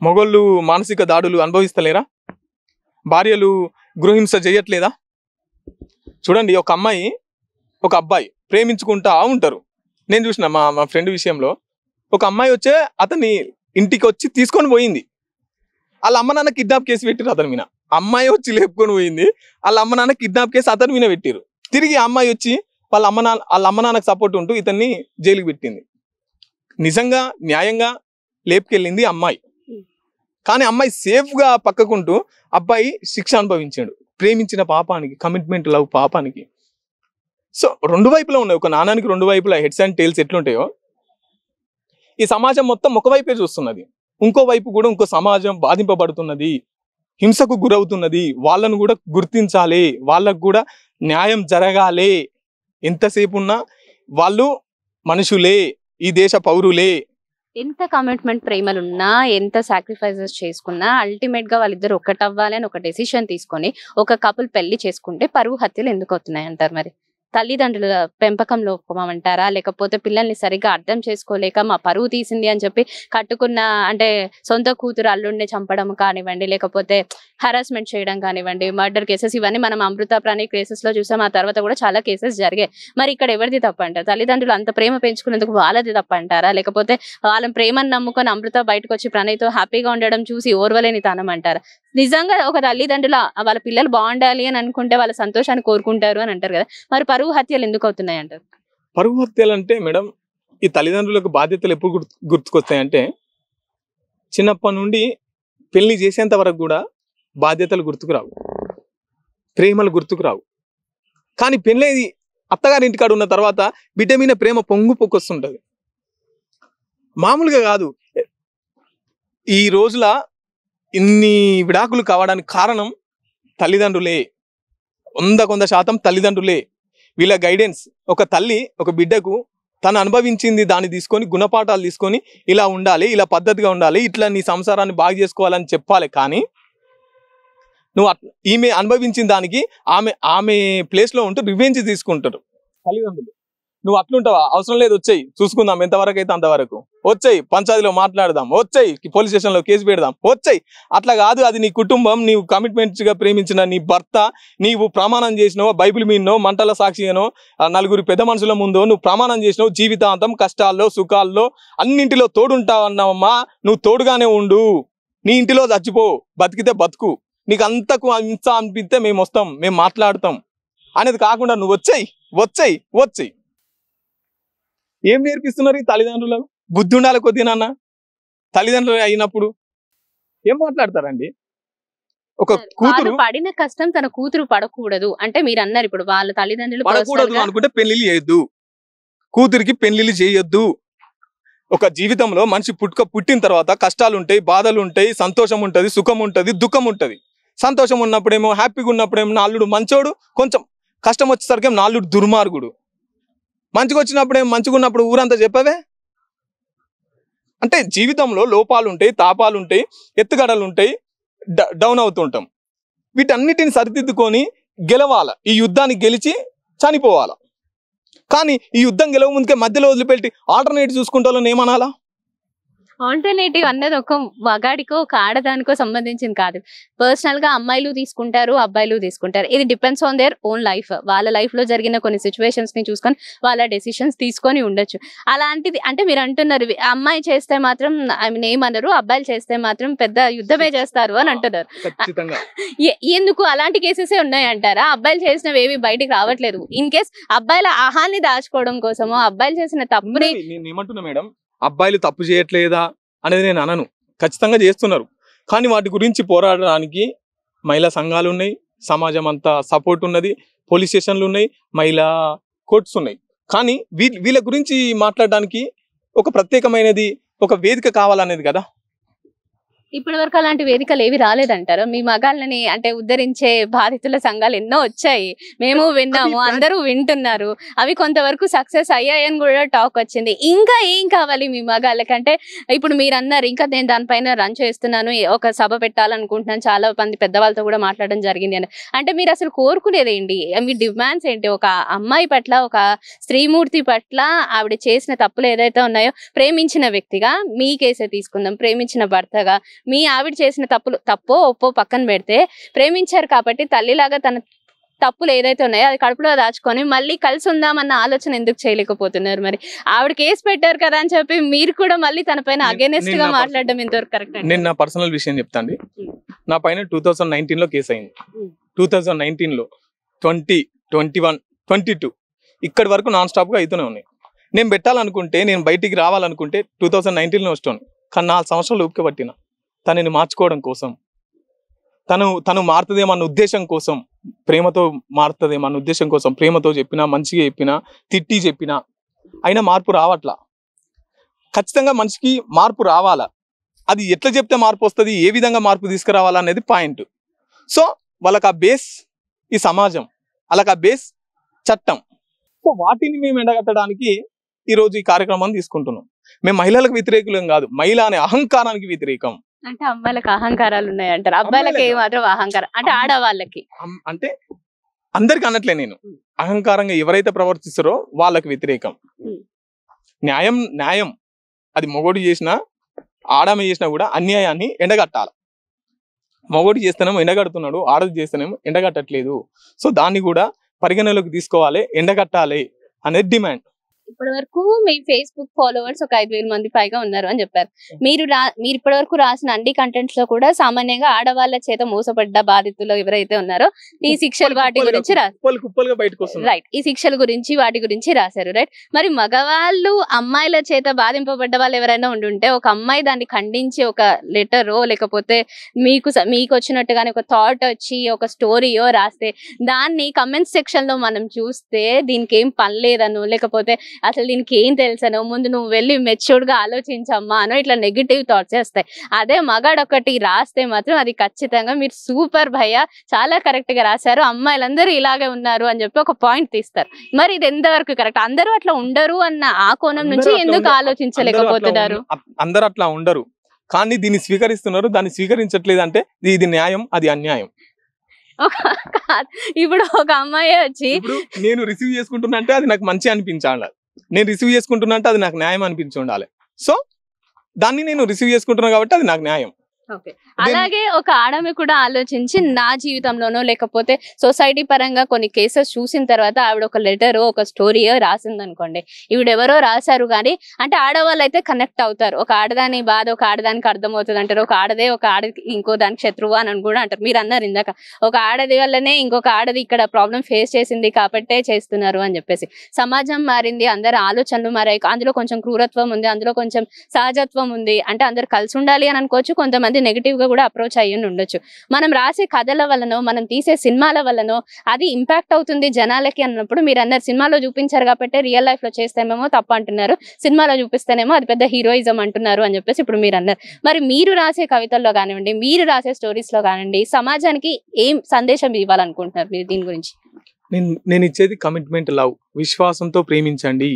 [SPEAKER 2] మొగోళ్ళు మానసిక దాడులు అనుభవిస్తలేరా? భార్యలు గృహహింస చేయట్లేదా? చూడండి, ఒక అమ్మాయి ఒక అబ్బాయి ప్రేమించుకుంటా ఉంటారు. నేను చూసిన మా ఫ్రెండ్ విషయంలో ఒక అమ్మాయి వచ్చే అతని ఇంటికి వచ్చి తీసుకొని పోయింది. వాళ్ళ అమ్మ నాన్న కిడ్నాప్ కేసు పెట్టిరు అతని మీద. అమ్మాయి వచ్చి లేపుకొని పోయింది, వాళ్ళ అమ్మ నాన్న కిడ్నాప్ కేసు అతని మీద పెట్టిరు. తిరిగి అమ్మాయి వచ్చి వాళ్ళ అమ్మ నాన్నకు సపోర్ట్ ఉంటూ ఇతన్ని జైలుకి పెట్టింది. నిజంగా న్యాయంగా లేపుకెళ్ళింది అమ్మాయి, కానీ అమ్మాయి సేఫ్ గా పక్కకుంటూ అబ్బాయి శిక్ష అనుభవించాడు. ప్రేమించిన పాపానికి, కమిట్మెంట్ లవ్ పాపానికి. సో రెండు వైపులా ఉన్నాయి. ఒక నాణానికి రెండు వైపులా హెడ్స్ అండ్ టైల్స్ ఎట్లుంటాయో ఈ సమాజం మొత్తం ఒకవైపే చూస్తున్నది. ఇంకో వైపు కూడా ఇంకో సమాజం బాధింపబడుతున్నది, హింసకు గురవుతున్నది. వాళ్ళను కూడా గుర్తించాలి, వాళ్ళకు కూడా న్యాయం జరగాలి. ఎంతసేపు ఉన్నా వాళ్ళు మనుషులే, ఈ దేశ పౌరులే.
[SPEAKER 1] ఎంత కమిట్మెంట్ ప్రేమలున్నా, ఎంత సాక్రిఫైసెస్ చేసుకున్నా, అల్టిమేట్ గా వాళ్ళిద్దరు ఒకటవ్వాలి అని ఒక డెసిషన్ తీసుకొని ఒక కపుల్ పెళ్లి చేసుకుంటే పరువు హత్యలు ఎందుకు అవుతున్నాయి అంటారు? మరి తల్లిదండ్రుల పెంపకం లోపం అంటారా, లేకపోతే పిల్లల్ని సరిగ్గా అర్థం చేసుకోలేక మా పరువు తీసింది అని చెప్పి కట్టుకున్న అంటే సొంత కూతురు అల్లుడిని చంపడం కానివ్వండి, లేకపోతే హరాస్మెంట్ చేయడం కానివ్వండి, మర్డర్ కేసెస్, ఇవన్నీ మనం అమృత ప్రాణి కేసెస్ లో చూసాం. ఆ తర్వాత కూడా చాలా కేసెస్ జరిగాయి. మరి ఇక్కడ ఎవరిది తప్పు అంటారు? తల్లిదండ్రులు అంత ప్రేమ పెంచుకునేందుకు వాళ్ళది తప్పు అంటారా, లేకపోతే వాళ్ళ ప్రేమను నమ్ముకొని అమృత బయటకు వచ్చి ప్రణయ్తో హ్యాపీగా ఉండడం చూసి ఓర్వలేని తనం అంటారా? నిజంగా ఒక తల్లిదండ్రులు వాళ్ళ పిల్లలు బాగుండాలి అని అనుకుంటే వాళ్ళ సంతోషాన్ని కోరుకుంటారు అని అంటారు కదా, మరి పరువు హత్యలు ఎందుకు అవుతున్నాయి అంటారు?
[SPEAKER 2] పరువు హత్యలు అంటే మేడం, ఈ తల్లిదండ్రులకు బాధ్యతలు ఎప్పుడు గుర్తుకొస్తాయంటే, చిన్నప్పటి నుండి పెళ్లి చేసేంత వరకు కూడా బాధ్యతలు గుర్తుకురావు, ప్రేమలు గుర్తుకురావు. కానీ పెళ్ళేది అత్తగారి ఇంటికాడ ఉన్న తర్వాత బిడ్డ మీద ప్రేమ పొంగుకొస్తుంటది. మామూలుగా కాదు. ఈ రోజుల ఇన్ని విడాకులు కావడానికి కారణం తల్లిదండ్రులే, 100% తల్లిదండ్రులే. వీళ్ళ గైడెన్స్. ఒక తల్లి ఒక బిడ్డకు తను అనుభవించింది దాన్ని తీసుకొని గుణపాఠాలు తీసుకొని ఇలా ఉండాలి, ఇలా పద్ధతిగా ఉండాలి, ఇట్లా నీ సంసారాన్ని బాగా చేసుకోవాలని చెప్పాలి. కానీ నువ్వు ఈమె అనుభవించిన దానికి ఆమె ప్లేస్లో ఉంటూ రివెంజ్ తీసుకుంటారు తల్లిదండ్రులు. నువ్వు అట్లుంటావా? అవసరం లేదు, వచ్చాయి చూసుకుందాం, ఎంతవరకు అయితే అంతవరకు, వచ్చాయి పంచాయతీలో మాట్లాడదాం, వచ్చాయి పోలీస్ స్టేషన్లో కేసు పెడదాం, వచ్చాయి. అట్లా కాదు, అది నీ కుటుంబం, నీవు కమిట్మెంట్స్గా ప్రేమించిన నీ భర్త, నీవు ప్రమాణం చేసినావు, బైబిల్ మీదనో మంటల సాక్షిగానో నలుగురు పెద్ద మనుషుల ముందో నువ్వు ప్రమాణం చేసినావు, జీవితాంతం కష్టాల్లో సుఖాల్లో అన్నింటిలో తోడుంటావు అన్నావమ్మా. నువ్వు తోడుగానే ఉండు, నీ ఇంటిలో చచ్చిపో, బతికితే బతుకు, నీకు అంతకు అంత అనిపిస్తే మేము వస్తాం, మేము మాట్లాడతాం అనేది కాకుండా నువ్వు వచ్చాయి. ఏం నేర్పిస్తున్నారు ఈ తల్లిదండ్రులకు? బుద్ధి ఉండాలి కొద్దిగా. నాన్న తల్లిదండ్రులు అయినప్పుడు ఏం మాట్లాడతారండి? ఒక కూతురు
[SPEAKER 1] పడిన కష్టం తన కూతురు పడకూడదు అంటే మీరు అన్నారు, ఇప్పుడు వాళ్ళ తల్లిదండ్రులు
[SPEAKER 2] పడకూడదు అనుకుంటే పెళ్లిళ్ళు చేయొద్దు, కూతురికి పెళ్లిళ్ళు చేయొద్దు. ఒక జీవితంలో మనిషి పుట్టిన తర్వాత కష్టాలు ఉంటాయి, బాధలు ఉంటాయి, సంతోషం ఉంటుంది, సుఖం ఉంటుంది, దుఃఖం ఉంటుంది. సంతోషం ఉన్నప్పుడేమో హ్యాపీగా ఉన్నప్పుడేమో నా అల్లుడు మంచోడు, కొంచెం కష్టం వచ్చేసరికి నా అల్లుడు దుర్మార్గుడు. మంచిగా వచ్చినప్పుడేమో మంచిగా ఉన్నప్పుడు ఊరంతా చెప్పవే. అంటే జీవితంలో లోపాలు ఉంటాయి, తాపాలు ఉంటాయి, ఎత్తుగడలు ఉంటాయి, డౌన్ అవుతుంటాం. వీటన్నిటిని సరిదిద్దుకొని గెలవాల. ఈ యుద్ధాన్ని గెలిచి చనిపోవాల. కానీ ఈ యుద్ధం గెలవ ముందుకే మధ్యలో వదిలిపెట్టి ఆల్టర్నేటివ్ చూసుకుంటే వాళ్ళని ఏమనాలా?
[SPEAKER 1] ఆల్టర్నేటివ్ అన్నది ఒక మగాడికో ఒక ఆడదానికో సంబంధించింది కాదు. పర్సనల్ గా అమ్మాయిలు తీసుకుంటారు, అబ్బాయిలు తీసుకుంటారు. ఇది depends on their own life. వాళ్ళ లైఫ్ లో జరిగిన కొన్ని సిచ్యువేషన్స్ ని చూసుకొని వాళ్ళ డెసిషన్స్ తీసుకొని ఉండొచ్చు. అలాంటిది అంటే మీరు అంటున్నారు అమ్మాయి చేస్తే మాత్రం ఏమన్నారు, అబ్బాయిలు చేస్తే మాత్రం పెద్ద యుద్ధమే చేస్తారు అని అంటున్నారు. ఎందుకు అలాంటి కేసెస్ ఉన్నాయి అంటారా? అబ్బాయిలు చేసినవి ఏవి బయటికి రావట్లేదు. ఇన్ కేస్ అబ్బాయిల ఆహాన్ని దాచుకోవడం కోసమో అబ్బాయిలు చేసిన తప్పుని
[SPEAKER 2] నేను ఏమంటున్నా మేడం, అబ్బాయిలు తప్పు చేయట్లేదా అనేది నేను అనను, ఖచ్చితంగా చేస్తున్నారు. కానీ వాటి గురించి పోరాడడానికి మహిళా సంఘాలు ఉన్నాయి, సమాజం అంతా సపోర్ట్ ఉన్నది, పోలీస్ స్టేషన్లు ఉన్నాయి, మహిళా కోర్ట్స్ ఉన్నాయి. కానీ వీళ్ళ గురించి మాట్లాడడానికి ఒక ప్రత్యేకమైనది ఒక వేదిక కావాలనేది కదా.
[SPEAKER 1] ఇప్పటి వరకు అలాంటి వేదికలు ఏవి రాలేదంటారు? మీ మగాళ్ళని అంటే ఉద్ధరించే బాధితుల సంఘాలు ఎన్నో వచ్చాయి, మేము విన్నాము, అందరూ వింటున్నారు. అవి కొంతవరకు సక్సెస్ అయ్యాయని కూడా టాక్ వచ్చింది. ఇంకా ఏం కావాలి మీ మగాళ్ళకంటే? ఇప్పుడు మీరు అన్నారు ఇంకా నేను దానిపైన రన్ చేస్తున్నాను, ఒక సభ పెట్టాలనుకుంటున్నాను, చాలా మంది పెద్దవాళ్ళతో కూడా మాట్లాడడం జరిగింది అని. అంటే మీరు అసలు కోరుకునేది ఏంటి? మీ డిమాండ్స్ ఏంటి? ఒక అమ్మాయి పట్ల, ఒక స్త్రీమూర్తి పట్ల ఆవిడ చేసిన తప్పులు ఏదైతే ఉన్నాయో, ప్రేమించిన వ్యక్తిగా మీ కేసే తీసుకుందాం, ప్రేమించిన భర్తగా మీ ఆవిడ చేసిన తప్పో ఒప్పో పక్కన పెడితే, ప్రేమించారు కాబట్టి తల్లిలాగా తన తప్పులు ఏదైతే ఉన్నాయో అది కడుపులో దాచుకొని మళ్ళీ కలిసి ఉందామన్న ఆలోచన ఎందుకు చేయలేకపోతున్నారు? మరి ఆవిడ కేసు పెట్టారు కదా అని చెప్పి మీరు కూడా మళ్ళీ తన పైన అగేనెస్ట్ గా మాట్లాడడం ఎంతవరకు కరెక్ట్?
[SPEAKER 2] నేను నా పర్సనల్ విషయం చెప్తాను. నా పైన 2019లో కేసు అయింది. 2019లో 20, 21, 22 ఇక్కడి వరకు నాన్ స్టాప్ గా అయితేనే ఉన్నాయి. నేను పెట్టాలనుకుంటే, నేను బయటికి రావాలనుకుంటే 2019లో వస్తాను. కానీ 4 సంవత్సరాలు ఊపిక పట్టిన తనని మార్చుకోవడం కోసం. తను మారుతుందేమన్న ఉద్దేశం కోసం, ప్రేమతో మారుతుందేమన్న ఉద్దేశం కోసం ప్రేమతో చెప్పినా, మంచిగా చెప్పినా, తిట్టి చెప్పినా అయినా మార్పు రావట్లా. ఖచ్చితంగా మనిషికి మార్పు రావాలా. అది ఎట్లా చెప్తే మార్పు వస్తుంది, ఏ విధంగా మార్పు తీసుకురావాలనేది పాయింట్. సో వాళ్ళకి ఆ బేస్ ఈ సమాజం, వాళ్ళకి ఆ బేస్ చట్టం. సో వాటిని మేము ఎండగట్టడానికి ఈరోజు ఈ కార్యక్రమాన్ని తీసుకుంటున్నాం. మేము మహిళలకు వ్యతిరేకులం కాదు, మహిళ అనే అహంకారానికి వ్యతిరేకం.
[SPEAKER 1] అంటే అమ్మాయిలకు అహంకారాలు ఉన్నాయంటారు, అబ్బాయిలకి మాత్రం అహంకారం అంటే ఆడవాళ్ళకి.
[SPEAKER 2] అంటే అందరికి అనట్లే నేను, అహంకారంగా ఎవరైతే ప్రవర్తిస్తారో వాళ్ళకి వ్యతిరేకం. న్యాయం న్యాయం, అది మొగోడు చేసినా ఆడమ చేసినా కూడా అన్యాయాన్ని ఎండగట్టాలి. మొగోడు చేస్తేనేమో ఎండగడుతున్నాడు, ఆడది చేస్తేనేమో ఎండగట్టట్లేదు. సో దాన్ని కూడా పరిగణలోకి తీసుకోవాలి, ఎండగట్టాలి అనేది డిమాండ్.
[SPEAKER 1] ఇప్పటి వరకు మీ ఫేస్బుక్ ఫాలోవర్స్ ఒక 5,000 మంది పైగా ఉన్నారు అని చెప్పారు. మీరు ఇప్పటి వరకు రాసిన అన్ని కంటెంట్స్ లో కూడా సామాన్యంగా ఆడవాళ్ళ చేత మోసపడ్డ బాధితులు ఎవరైతే ఉన్నారో ఈ శిక్షలు వాటి గురించి
[SPEAKER 2] కుప్పలుగా బయటకు వస్తున్నారు.
[SPEAKER 1] రైట్, ఈ శిక్షల గురించి వాటి గురించి రాశారు. రైట్, మరి మగవాళ్ళు అమ్మాయిల చేత బాధింపబడ్డ వాళ్ళు ఎవరైనా ఉండుంటే ఒక అమ్మాయి దాన్ని ఖండించి ఒక లెటరో లేకపోతే మీకు వచ్చినట్టుగానే ఒక థాట్ వచ్చి ఒక స్టోరీయో రాస్తే దాన్ని కమెంట్ సెక్షన్ లో మనం చూస్తే దీనికి ఏం పని లేదనో లేకపోతే అసలు దీనికి ఏం తెలుసనో, ముందు నువ్వు వెళ్ళి మెచ్యూర్డ్ గా ఆలోచించమ్మా అనో ఇట్లా నెగిటివ్ థాట్స్ వస్తాయి. అదే మగాడు ఒకటి రాస్తే మాత్రం అది ఖచ్చితంగా మీరు సూపర్ భయ్యా, చాలా కరెక్ట్ గా రాశారు, అమ్మాయిలందరూ ఇలాగే ఉన్నారు అని చెప్పి ఒక పాయింట్ తీస్తారు. మరి ఇది ఎంతవరకు కరెక్ట్? అందరూ అట్లా ఉండరు అన్న ఆ కోణం నుంచి ఎందుకు ఆలోచించలేకపోతున్నారు?
[SPEAKER 2] అందరూ అట్లా ఉండరు, కానీ దీన్ని స్వీకరిస్తున్నారు, దాన్ని స్వీకరించట్లేదు. అంటే ఇది న్యాయం, అది అన్యాయం.
[SPEAKER 1] ఇప్పుడు ఒక అమ్మాయి వచ్చి
[SPEAKER 2] నేను రిసీవ్ చేసుకుంటున్నా అంటే అది నాకు మంచి అనిపించాలి, నేను రిసీవ్ చేసుకుంటున్నా అంటే అది నాకు న్యాయం అనిపించి ఉండాలి. సో దాన్ని నేను రిసీవ్ చేసుకుంటున్నా కాబట్టి అది నాకు న్యాయం.
[SPEAKER 1] అలాగే ఒక ఆడమే కూడా ఆలోచించి నా జీవితంలోనో లేకపోతే సొసైటీ పరంగా కొన్ని కేసెస్ చూసిన తర్వాత ఆవిడ ఒక లెటర్ ఒక స్టోరీయో రాసింది అనుకోండి, ఈవిడెవరో రాశారు కానీ అంటే ఆడవాళ్ళు అయితే కనెక్ట్ అవుతారు. ఒక ఆడదాని బాధ ఒక ఆడదానికి అర్థమవుతుంది అంటారు, ఒక ఆడదే ఒక ఆడది ఇంకో దానికి శత్రువు అని కూడా అంటారు. మీరు అన్నారు ఇందాక ఒక ఆడది వల్లనే ఇంకొక ఆడది ఇక్కడ ప్రాబ్లం ఫేస్ చేసింది కాబట్టే చేస్తున్నారు అని చెప్పేసి. సమాజం మారింది, అందరి ఆలోచనలు మారాయి, అందులో కొంచెం క్రూరత్వం ఉంది, అందులో కొంచెం సహజత్వం ఉంది, అంటే అందరు కలిసి ఉండాలి అని అనుకోవచ్చు. కొంతమంది నెగిటివ్ గా కూడా అప్రోచ్ అయ్యి ఉండొచ్చు. మనం రాసే కథల వల్లనో మనం తీసే సినిమాల వల్లనో అది ఇంపాక్ట్ అవుతుంది జనాలకి అన్నప్పుడు మీరు అన్నారు సినిమాలో చూపించారు కాబట్టి రియల్ లైఫ్ లో చేస్తేమేమో తప్పు అంటున్నారు, సినిమాలో చూపిస్తేనేమో అది పెద్ద హీరోయిజం అంటున్నారు అని చెప్పేసి ఇప్పుడు మీరు అన్నారు. మరి మీరు రాసే కవితల్లో కానివ్వండి, మీరు రాసే స్టోరీస్ లో కానివ్వండి, సమాజానికి ఏం సందేశం ఇవ్వాలనుకుంటున్నారు మీరు దీని గురించి?
[SPEAKER 2] నేను ఇచ్చేది కమిట్మెంట్, లవ్, విశ్వాసంతో ప్రేమించండి.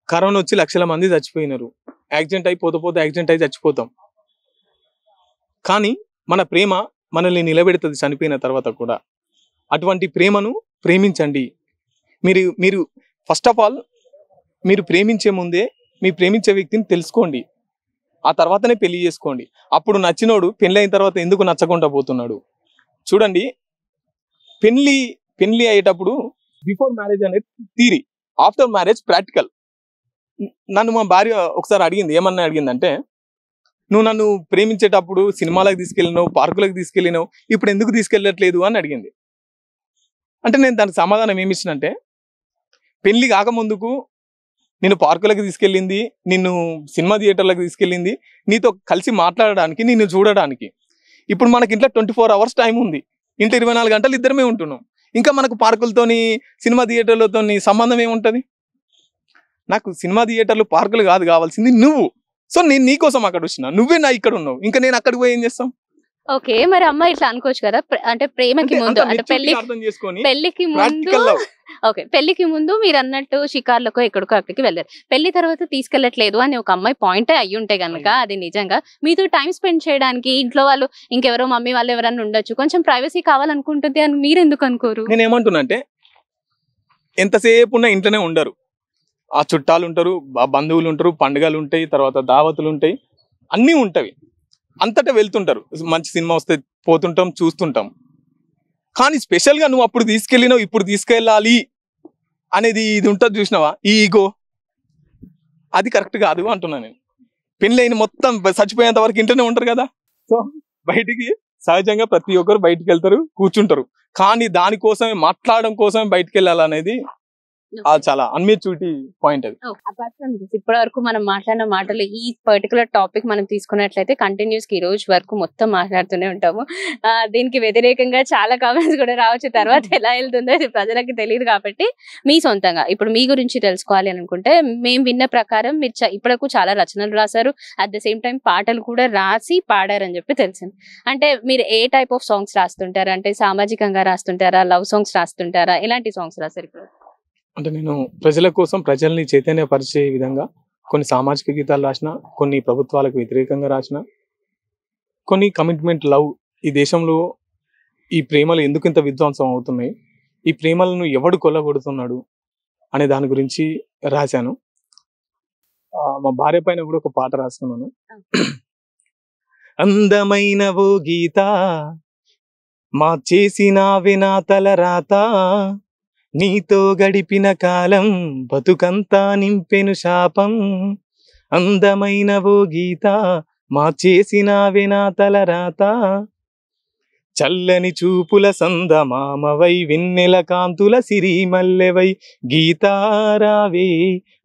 [SPEAKER 2] కరోనా వచ్చి లక్షల మంది చచ్చిపోయినారు, యాక్సిడెంట్ అయి పోతే యాక్సిడెంట్ అయి చచ్చిపోతాం, కానీ మన ప్రేమ మనల్ని నిలబెడుతుంది చనిపోయిన తర్వాత కూడా. అటువంటి ప్రేమను ప్రేమించండి. మీరు ఫస్ట్ ఆఫ్ ఆల్ మీరు ప్రేమించే ముందే మీ ప్రేమించే వ్యక్తిని తెలుసుకోండి, ఆ తర్వాతనే పెళ్లి చేసుకోండి. అప్పుడు నచ్చినోడు పెళ్లి అయిన తర్వాత ఎందుకు నచ్చకుండా పోతున్నాడు? చూడండి, పెళ్లి అయ్యేటప్పుడు బిఫోర్ మ్యారేజ్ అనేది థియరీ, ఆఫ్టర్ మ్యారేజ్ ప్రాక్టికల్. నన్ను మా భార్య ఒకసారి అడిగింది, ఏమన్నా అడిగిందంటే, నువ్వు నన్ను ప్రేమించేటప్పుడు సినిమాలకు తీసుకెళ్ళినావు, పార్కులకు తీసుకెళ్ళినావు, ఇప్పుడు ఎందుకు తీసుకెళ్ళట్లేదు అని అడిగింది. అంటే నేను దానికి సమాధానం ఏమి ఇచ్చినంటే, పెళ్లి కాకముందుకు నిన్ను పార్కులకు తీసుకెళ్ళింది, నిన్ను సినిమా థియేటర్లకు తీసుకెళ్ళింది నీతో కలిసి మాట్లాడడానికి, నిన్ను చూడడానికి. ఇప్పుడు మనకి ఇంట్లో 24 hours టైం ఉంది, ఇంట్లో 24 గంటలు ఇద్దరమే ఉంటున్నాం, ఇంకా మనకు పార్కులతోని సినిమా థియేటర్లతో సంబంధం ఏముంటది? నాకు సినిమా థియేటర్లు పార్కులు కాదు కావాల్సింది నువ్వు. సో నేను నీకోసం అక్కడ వచ్చిన, నువ్వే నా ఇక్కడ ఉన్నావు, ఇంకా నేను అక్కడికి పోయి ఏం చేస్తాం?
[SPEAKER 1] ఓకే, మరి అమ్మాయి ఇట్లా అనుకోవచ్చు కదా, అంటే ప్రేమకి ముందు అంటే పెళ్లికి ముందు ఓకే పెళ్లికి ముందు మీరు అన్నట్టు షికార్లకు ఎక్కడికో అక్కడికి వెళ్ళారు, పెళ్లి తర్వాత తీసుకెళ్లట్లేదు అని ఒక అమ్మాయి పాయింట్ అయ్యి ఉంటే గనక అది నిజంగా మీతో టైం స్పెండ్ చేయడానికి ఇంట్లో వాళ్ళు ఇంకెవరో మమ్మీ వాళ్ళు ఎవరైనా ఉండొచ్చు, కొంచెం ప్రైవసీ కావాలనుకుంటుంది అని మీరు ఎందుకు అనుకోరు?
[SPEAKER 2] నేను ఏమంటున్నా అంటే, ఎంతసేపు ఉన్న ఇంట్లోనే ఉండరు, ఆ చుట్టాలు ఉంటారు, బంధువులు ఉంటారు, పండుగలు ఉంటాయి, తర్వాత దావతులు ఉంటాయి, అన్నీ ఉంటాయి, అంతటా వెళ్తుంటారు, మంచి సినిమా వస్తే పోతుంటాం, చూస్తుంటాం. కానీ స్పెషల్గా నువ్వు అప్పుడు తీసుకెళ్ళినావు ఇప్పుడు తీసుకెళ్ళాలి అనేది ఇది ఉంటుంది చూసినావా, ఈ ఈగో, అది కరెక్ట్ కాదు అంటున్నా నేను. పెళ్ళైన మొత్తం చచ్చిపోయేంత వరకు ఇంట్లోనే ఉంటారు కదా. సో బయటికి సహజంగా ప్రతి ఒక్కరు బయటికి వెళ్తారు, కూర్చుంటారు, కానీ దానికోసమే మాట్లాడడం కోసమే బయటికి వెళ్ళాలనేది చాలా అన్మెచ్యూరిటీ పాయింట్. అది
[SPEAKER 1] అపార్ట్ ఫ్రమ్ దిస్ ఇప్పటి వరకు మనం మాట్లాడిన మాటలు ఈ పర్టికులర్ టాపిక్ మనం తీసుకున్నట్లయితే కంటిన్యూస్ గా ఈ రోజు వరకు మొత్తం మాట్లాడుతూనే ఉంటాము. దీనికి వ్యతిరేకంగా చాలా కామెంట్స్ కూడా రావచ్చు, తర్వాత ఎలా వెళ్తుందో ఇది ప్రజలకి తెలియదు. కాబట్టి మీ సొంతంగా ఇప్పుడు మీ గురించి తెలుసుకోవాలి అనుకుంటే, మేము విన్న ప్రకారం మీరు ఇప్పటికు చాలా రచనలు రాశారు, అట్ ద సేమ్ టైం పాటలు కూడా రాసి పాడారని చెప్పి తెలిసింది. అంటే మీరు ఏ టైప్ ఆఫ్ సాంగ్స్ రాస్తుంటారు? అంటే సామాజికంగా రాస్తుంటారా, లవ్ సాంగ్స్ రాస్తుంటారా, ఎలాంటి సాంగ్స్ రాశారు ఇప్పుడు?
[SPEAKER 2] అంటే నేను ప్రజల కోసం ప్రజల్ని చైతన్యపరిచే విధంగా కొన్ని సామాజిక గీతాలు రాసిన, కొన్ని ప్రభుత్వాలకు వ్యతిరేకంగా రాసిన, కొన్ని కమిట్మెంట్, లవ్, ఈ దేశంలో ఈ ప్రేమలు ఎందుకు ఇంత విధ్వంసం అవుతున్నాయి, ఈ ప్రేమలను ఎవడు కొల్లగొడుతున్నాడు అనే దాని గురించి రాశాను. మా భార్య పైన కూడా ఒక పాట రాసుకున్నాను. అందమైన ఓ గీత మార్చేసినావే నా తల రాత, నీతో గడిపిన కాలం బతుకంతా నింపెను శాపం. అందమైన ఓ గీత మార్చేసినావే నా తల రాత, చల్లని చూపుల సందమామవై వెన్నెల కాంతుల సిరిమల్లెవై, గీతారావే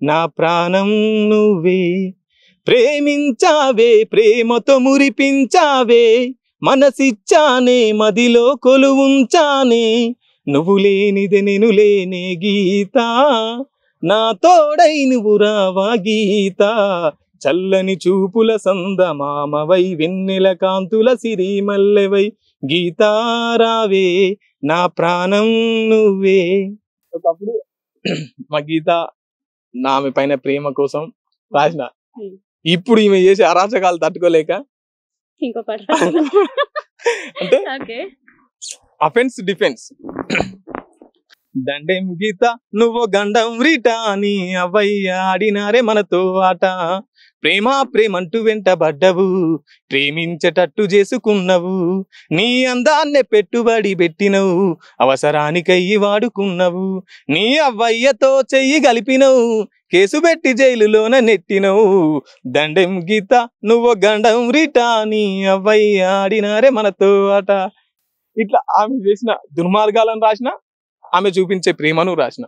[SPEAKER 2] నా ప్రాణం నువ్వే, ప్రేమించావే ప్రేమతో మురిపించావే, మనసిచ్చానే మదిలో కొలువుంచానే, నువ్వు లేనిదే నేను లేనే గీత, నా తోడై నువ్వు రావా గీత, చల్లని చూపుల సందమామవై వెన్నెల కాంతుల సిరిమల్లెవై, గీతారావే నా ప్రాణం నువ్వే. ఒకప్పుడు మా గీత నా ఆమె పైన ప్రేమ కోసం రాసిన, ఇప్పుడు ఈమె చేసే అరాచకాలు తట్టుకోలేక
[SPEAKER 1] ఇంకో పాట
[SPEAKER 2] అంటే అఫెన్స్ డిఫెన్స్. దండెం గీత నువ్వు గండం రీటా, నీ అవ్వయ్య ఆడినారే మనతో ఆట, ప్రేమ ప్రేమంటూ వెంటబడ్డవు, ప్రేమించేటట్టు చేసుకున్నవు, నీ అందాన్నే పెట్టుబడి పెట్టినవు, అవసరానికయ్యి వాడుకున్నవు, నీ అవ్వయ్యతో చెయ్యి కలిపినవు, కేసు పెట్టి జైలులోన నెట్టినవు, దండెం గీత నువ్వు గండం రీటా, నీ అవ్వయ్య ఆడినారే మనతో ఆట. ఇట్లా ఆమె చేసిన దుర్మార్గాలను రాసిన, ఆమె చూపించే ప్రేమను రాసిన.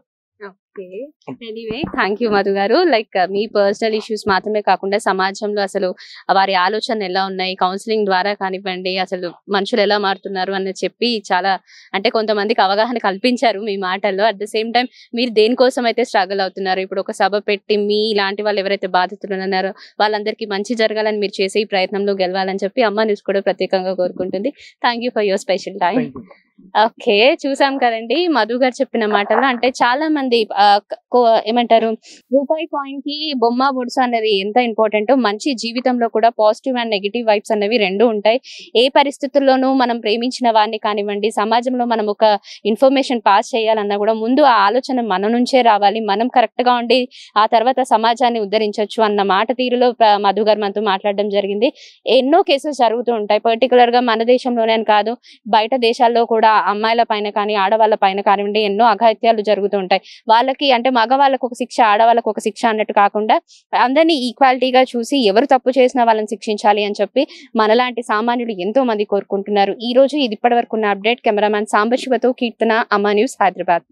[SPEAKER 1] ఎనీవే థ్యాంక్ యూ మధు గారు. లైక్ మీ పర్సనల్ ఇష్యూస్ మాత్రమే కాకుండా సమాజంలో అసలు వారి ఆలోచనలు ఎలా ఉన్నాయి, కౌన్సిలింగ్ ద్వారా కానివ్వండి, అసలు మనుషులు ఎలా మారుతున్నారు అని చెప్పి చాలా అంటే కొంతమందికి అవగాహన కల్పించారు మీ మాటల్లో. అట్ ద సేమ్ టైం మీరు దేనికోసం అయితే స్ట్రగుల్ అవుతున్నారు, ఇప్పుడు ఒక సభ పెట్టి మీ ఇలాంటి వాళ్ళు ఎవరైతే బాధితులు ఉన్నారో వాళ్ళందరికీ మంచి జరగాలని మీరు చేసే ఈ ప్రయత్నంలో గెలవాలని చెప్పి అమ్మ న్యూస్ కూడా ప్రత్యేకంగా కోరుకుంటుంది. Thank you for your special time. Okay, చూసాం కదండి మధు గారు చెప్పిన మాటలు. అంటే చాలా మంది ఏమంటారు, రూపాయి కాయిన్ కి బొమ్మ బొడుసు అనేది ఎంత ఇంపార్టెంట్, మంచి జీవితంలో కూడా పాజిటివ్ అండ్ నెగిటివ్ వైబ్స్ అనేవి రెండు ఉంటాయి. ఏ పరిస్థితుల్లోనూ మనం ప్రేమించిన వారిని కానివ్వండి, సమాజంలో మనం ఒక ఇన్ఫర్మేషన్ పాస్ చేయాలన్నా కూడా ముందు ఆ ఆలోచన మన నుంచే రావాలి, మనం కరెక్ట్ గా ఉండి ఆ తర్వాత సమాజాన్ని ఉద్ధరించవచ్చు అన్న మాట తీరులో మధు గారు మనతో మాట్లాడడం జరిగింది. ఎన్నో కేసెస్ జరుగుతూ ఉంటాయి, పర్టికులర్ గా మన దేశంలోనే కాదు బయట దేశాల్లో కూడా అమ్మాయిల పైన కానీ ఆడవాళ్ళ పైన కానివ్వండి ఎన్నో అఘాయిత్యాలు జరుగుతూ ఉంటాయి. వాళ్ళకి అంటే మగవాళ్ళకు ఒక శిక్ష, ఆడవాళ్ళకు ఒక శిక్ష అన్నట్టు కాకుండా అందరినీ ఈక్వాలిటీగా చూసి ఎవరు తప్పు చేసినా వాళ్ళని శిక్షించాలి అని చెప్పి మనలాంటి సామాన్యులు ఎంతో మంది కోరుకుంటున్నారు. ఈ రోజు ఇది ఇప్పటి వరకు ఉన్న అప్డేట్. కెమెరామ్యాన్ సాంబశివతో కీర్తన, అమ్మా న్యూస్, హైదరాబాద్.